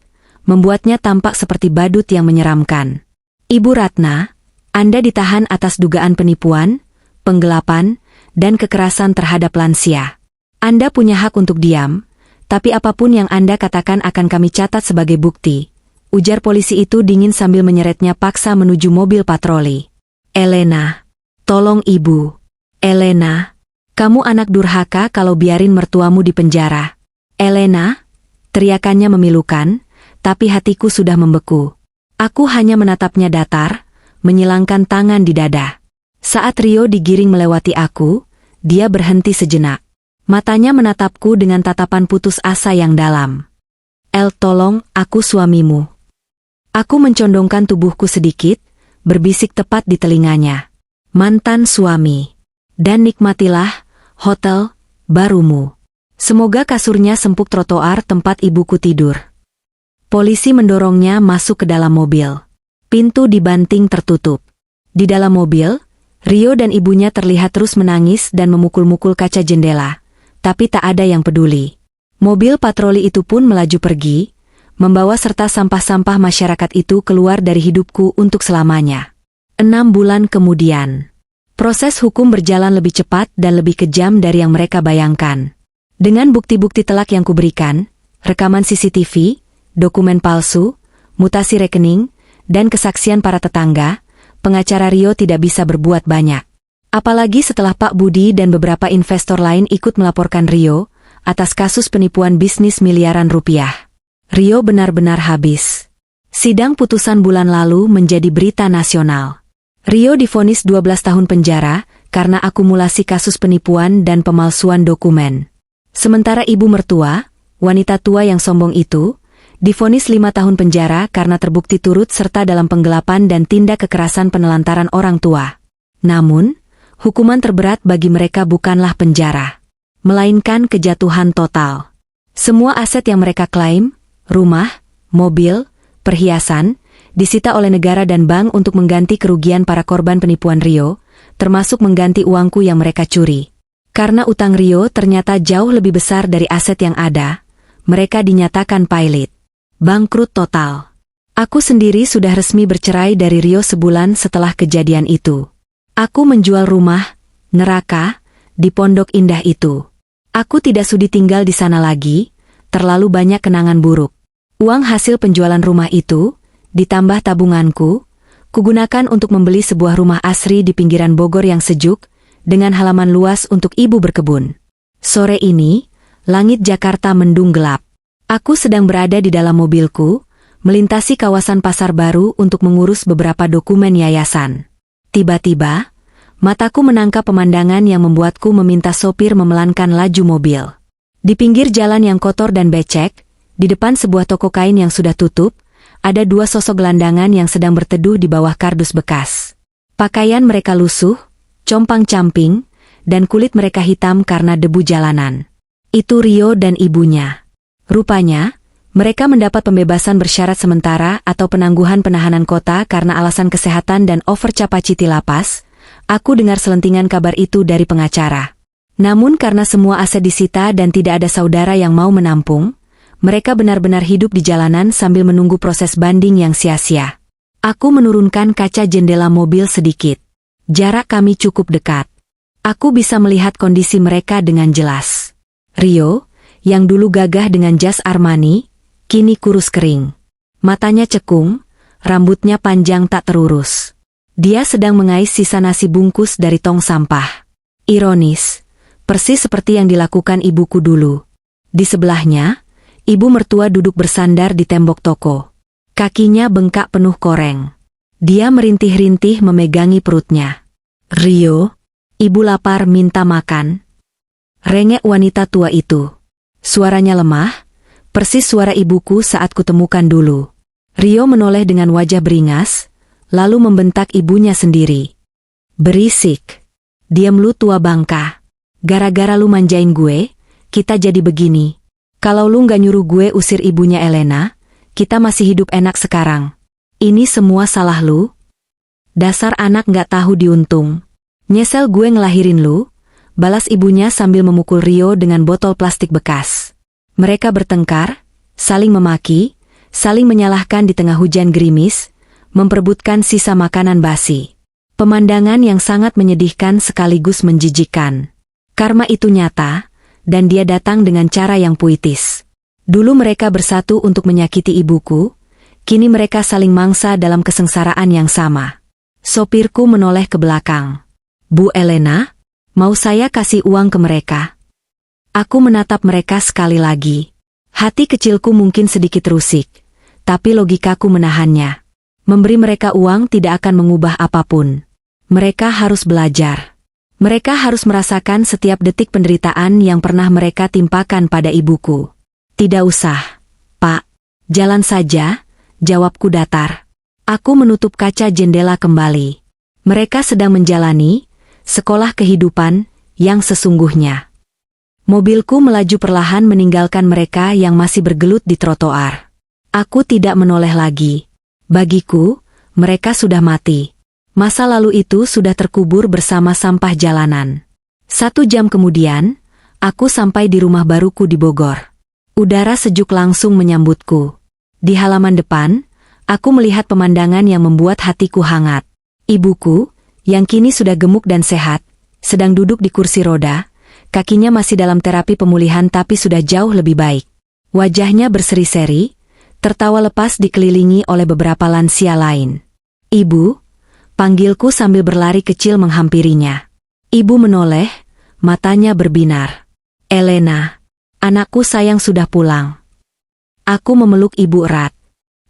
membuatnya tampak seperti badut yang menyeramkan. Ibu Ratna, Anda ditahan atas dugaan penipuan, penggelapan, dan kekerasan terhadap lansia. Anda punya hak untuk diam, tapi apapun yang Anda katakan akan kami catat sebagai bukti, ujar polisi itu dingin sambil menyeretnya paksa menuju mobil patroli. Elena, tolong ibu. Elena, kamu anak durhaka kalau biarin mertuamu di penjara. Elena, teriakannya memilukan, tapi hatiku sudah membeku. Aku hanya menatapnya datar, menyilangkan tangan di dada. Saat Rio digiring melewati aku, dia berhenti sejenak. Matanya menatapku dengan tatapan putus asa yang dalam. El, tolong, aku suamimu. Aku mencondongkan tubuhku sedikit, berbisik tepat di telinganya. Mantan suami. Dan nikmatilah hotel barumu. Semoga kasurnya sempuk trotoar tempat ibuku tidur. Polisi mendorongnya masuk ke dalam mobil. Pintu dibanting tertutup. Di dalam mobil, Rio dan ibunya terlihat terus menangis dan memukul-mukul kaca jendela, tapi tak ada yang peduli. Mobil patroli itu pun melaju pergi, membawa serta sampah-sampah masyarakat itu keluar dari hidupku untuk selamanya. 6 bulan kemudian, proses hukum berjalan lebih cepat dan lebih kejam dari yang mereka bayangkan. Dengan bukti-bukti telak yang kuberikan, rekaman CCTV, dokumen palsu, mutasi rekening, dan kesaksian para tetangga, pengacara Rio tidak bisa berbuat banyak. Apalagi setelah Pak Budi dan beberapa investor lain ikut melaporkan Rio atas kasus penipuan bisnis miliaran rupiah. Rio benar-benar habis. Sidang putusan bulan lalu menjadi berita nasional. Rio divonis 12 tahun penjara karena akumulasi kasus penipuan dan pemalsuan dokumen. Sementara ibu mertua, wanita tua yang sombong itu, divonis 5 tahun penjara karena terbukti turut serta dalam penggelapan dan tindak kekerasan penelantaran orang tua. Namun, hukuman terberat bagi mereka bukanlah penjara, melainkan kejatuhan total. Semua aset yang mereka klaim, rumah, mobil, perhiasan, disita oleh negara dan bank untuk mengganti kerugian para korban penipuan Rio, termasuk mengganti uangku yang mereka curi. Karena utang Rio ternyata jauh lebih besar dari aset yang ada, mereka dinyatakan pailit. Bangkrut total. Aku sendiri sudah resmi bercerai dari Rio sebulan setelah kejadian itu. Aku menjual rumah, neraka, di Pondok Indah itu. Aku tidak sudi tinggal di sana lagi, terlalu banyak kenangan buruk. Uang hasil penjualan rumah itu, ditambah tabunganku, kugunakan untuk membeli sebuah rumah asri di pinggiran Bogor yang sejuk, dengan halaman luas untuk ibu berkebun. Sore ini, langit Jakarta mendung gelap. Aku sedang berada di dalam mobilku, melintasi kawasan Pasar Baru untuk mengurus beberapa dokumen yayasan. Tiba-tiba, mataku menangkap pemandangan yang membuatku meminta sopir memelankan laju mobil. Di pinggir jalan yang kotor dan becek, di depan sebuah toko kain yang sudah tutup, ada 2 sosok gelandangan yang sedang berteduh di bawah kardus bekas. Pakaian mereka lusuh, compang-camping, dan kulit mereka hitam karena debu jalanan. Itu Rio dan ibunya. Rupanya, mereka mendapat pembebasan bersyarat sementara atau penangguhan penahanan kota karena alasan kesehatan dan overcapacity lapas. Aku dengar selentingan kabar itu dari pengacara. Namun karena semua aset disita dan tidak ada saudara yang mau menampung, mereka benar-benar hidup di jalanan sambil menunggu proses banding yang sia-sia. Aku menurunkan kaca jendela mobil sedikit. Jarak kami cukup dekat. Aku bisa melihat kondisi mereka dengan jelas. Rio, yang dulu gagah dengan jas Armani, kini kurus kering. Matanya cekung, rambutnya panjang tak terurus. Dia sedang mengais sisa nasi bungkus dari tong sampah. Ironis, persis seperti yang dilakukan ibuku dulu. Di sebelahnya, ibu mertua duduk bersandar di tembok toko. Kakinya bengkak penuh koreng. Dia merintih-rintih memegangi perutnya. Rio, ibu lapar minta makan. Rengek wanita tua itu. Suaranya lemah, persis suara ibuku saat kutemukan dulu. Rio menoleh dengan wajah beringas, lalu membentak ibunya sendiri. Berisik. Diam lu tua bangka. Gara-gara lu manjain gue, kita jadi begini. Kalau lu nggak nyuruh gue usir ibunya Elena, kita masih hidup enak sekarang. Ini semua salah lu. Dasar anak nggak tahu diuntung. Nyesel gue ngelahirin lu, balas ibunya sambil memukul Rio dengan botol plastik bekas. Mereka bertengkar, saling memaki, saling menyalahkan di tengah hujan gerimis, memperebutkan sisa makanan basi. Pemandangan yang sangat menyedihkan sekaligus menjijikkan. Karma itu nyata, dan dia datang dengan cara yang puitis. Dulu mereka bersatu untuk menyakiti ibuku, kini mereka saling mangsa dalam kesengsaraan yang sama. Sopirku menoleh ke belakang. Bu Elena? Mau saya kasih uang ke mereka? Aku menatap mereka sekali lagi. Hati kecilku mungkin sedikit rusik, tapi logikaku menahannya. Memberi mereka uang tidak akan mengubah apapun. Mereka harus belajar. Mereka harus merasakan setiap detik penderitaan yang pernah mereka timpakan pada ibuku. Tidak usah, Pak. Jalan saja, jawabku datar. Aku menutup kaca jendela kembali. Mereka sedang menjalani sekolah kehidupan yang sesungguhnya. Mobilku melaju perlahan meninggalkan mereka yang masih bergelut di trotoar. Aku tidak menoleh lagi. Bagiku, mereka sudah mati. Masa lalu itu sudah terkubur bersama sampah jalanan. 1 jam kemudian, aku sampai di rumah baruku di Bogor. Udara sejuk langsung menyambutku. Di halaman depan, aku melihat pemandangan yang membuat hatiku hangat. Ibuku, yang kini sudah gemuk dan sehat, sedang duduk di kursi roda, kakinya masih dalam terapi pemulihan tapi sudah jauh lebih baik. Wajahnya berseri-seri, tertawa lepas dikelilingi oleh beberapa lansia lain. "Ibu," panggilku sambil berlari kecil menghampirinya. Ibu menoleh, matanya berbinar. "Elena, anakku sayang sudah pulang." Aku memeluk ibu erat.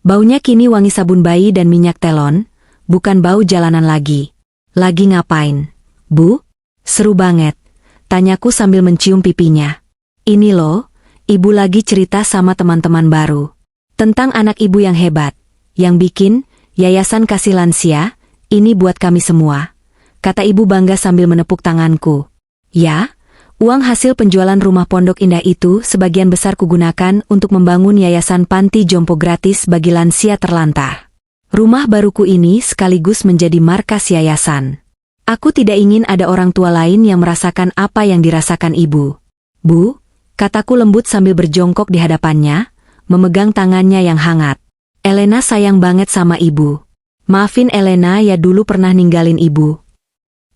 Baunya kini wangi sabun bayi dan minyak telon, bukan bau jalanan lagi. "Lagi ngapain, Bu?" "Seru banget," tanyaku sambil mencium pipinya. "Ini loh, ibu lagi cerita sama teman-teman baru. Tentang anak ibu yang hebat, yang bikin Yayasan Kasih Lansia, ini buat kami semua," kata ibu bangga sambil menepuk tanganku. "Ya, uang hasil penjualan rumah Pondok Indah itu sebagian besar kugunakan untuk membangun yayasan panti jompo gratis bagi lansia terlantar. Rumah baruku ini sekaligus menjadi markas yayasan. Aku tidak ingin ada orang tua lain yang merasakan apa yang dirasakan ibu." "Bu," kataku lembut sambil berjongkok di hadapannya, memegang tangannya yang hangat. "Elena sayang banget sama ibu. Maafin Elena ya dulu pernah ninggalin ibu."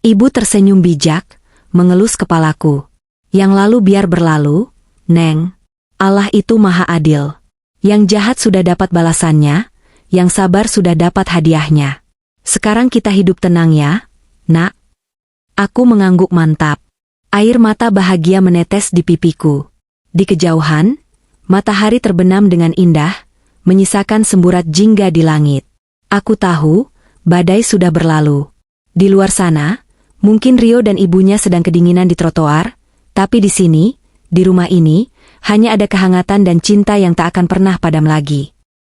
Ibu tersenyum bijak, mengelus kepalaku. "Yang lalu biar berlalu, Neng. Allah itu maha adil. Yang jahat sudah dapat balasannya, yang sabar sudah dapat hadiahnya. Sekarang kita hidup tenang ya, Nak." Aku mengangguk mantap. Air mata bahagia menetes di pipiku. Di kejauhan, matahari terbenam dengan indah, menyisakan semburat jingga di langit. Aku tahu, badai sudah berlalu. Di luar sana, mungkin Rio dan ibunya sedang kedinginan di trotoar, tapi di sini, di rumah ini, hanya ada kehangatan dan cinta yang tak akan pernah padam lagi.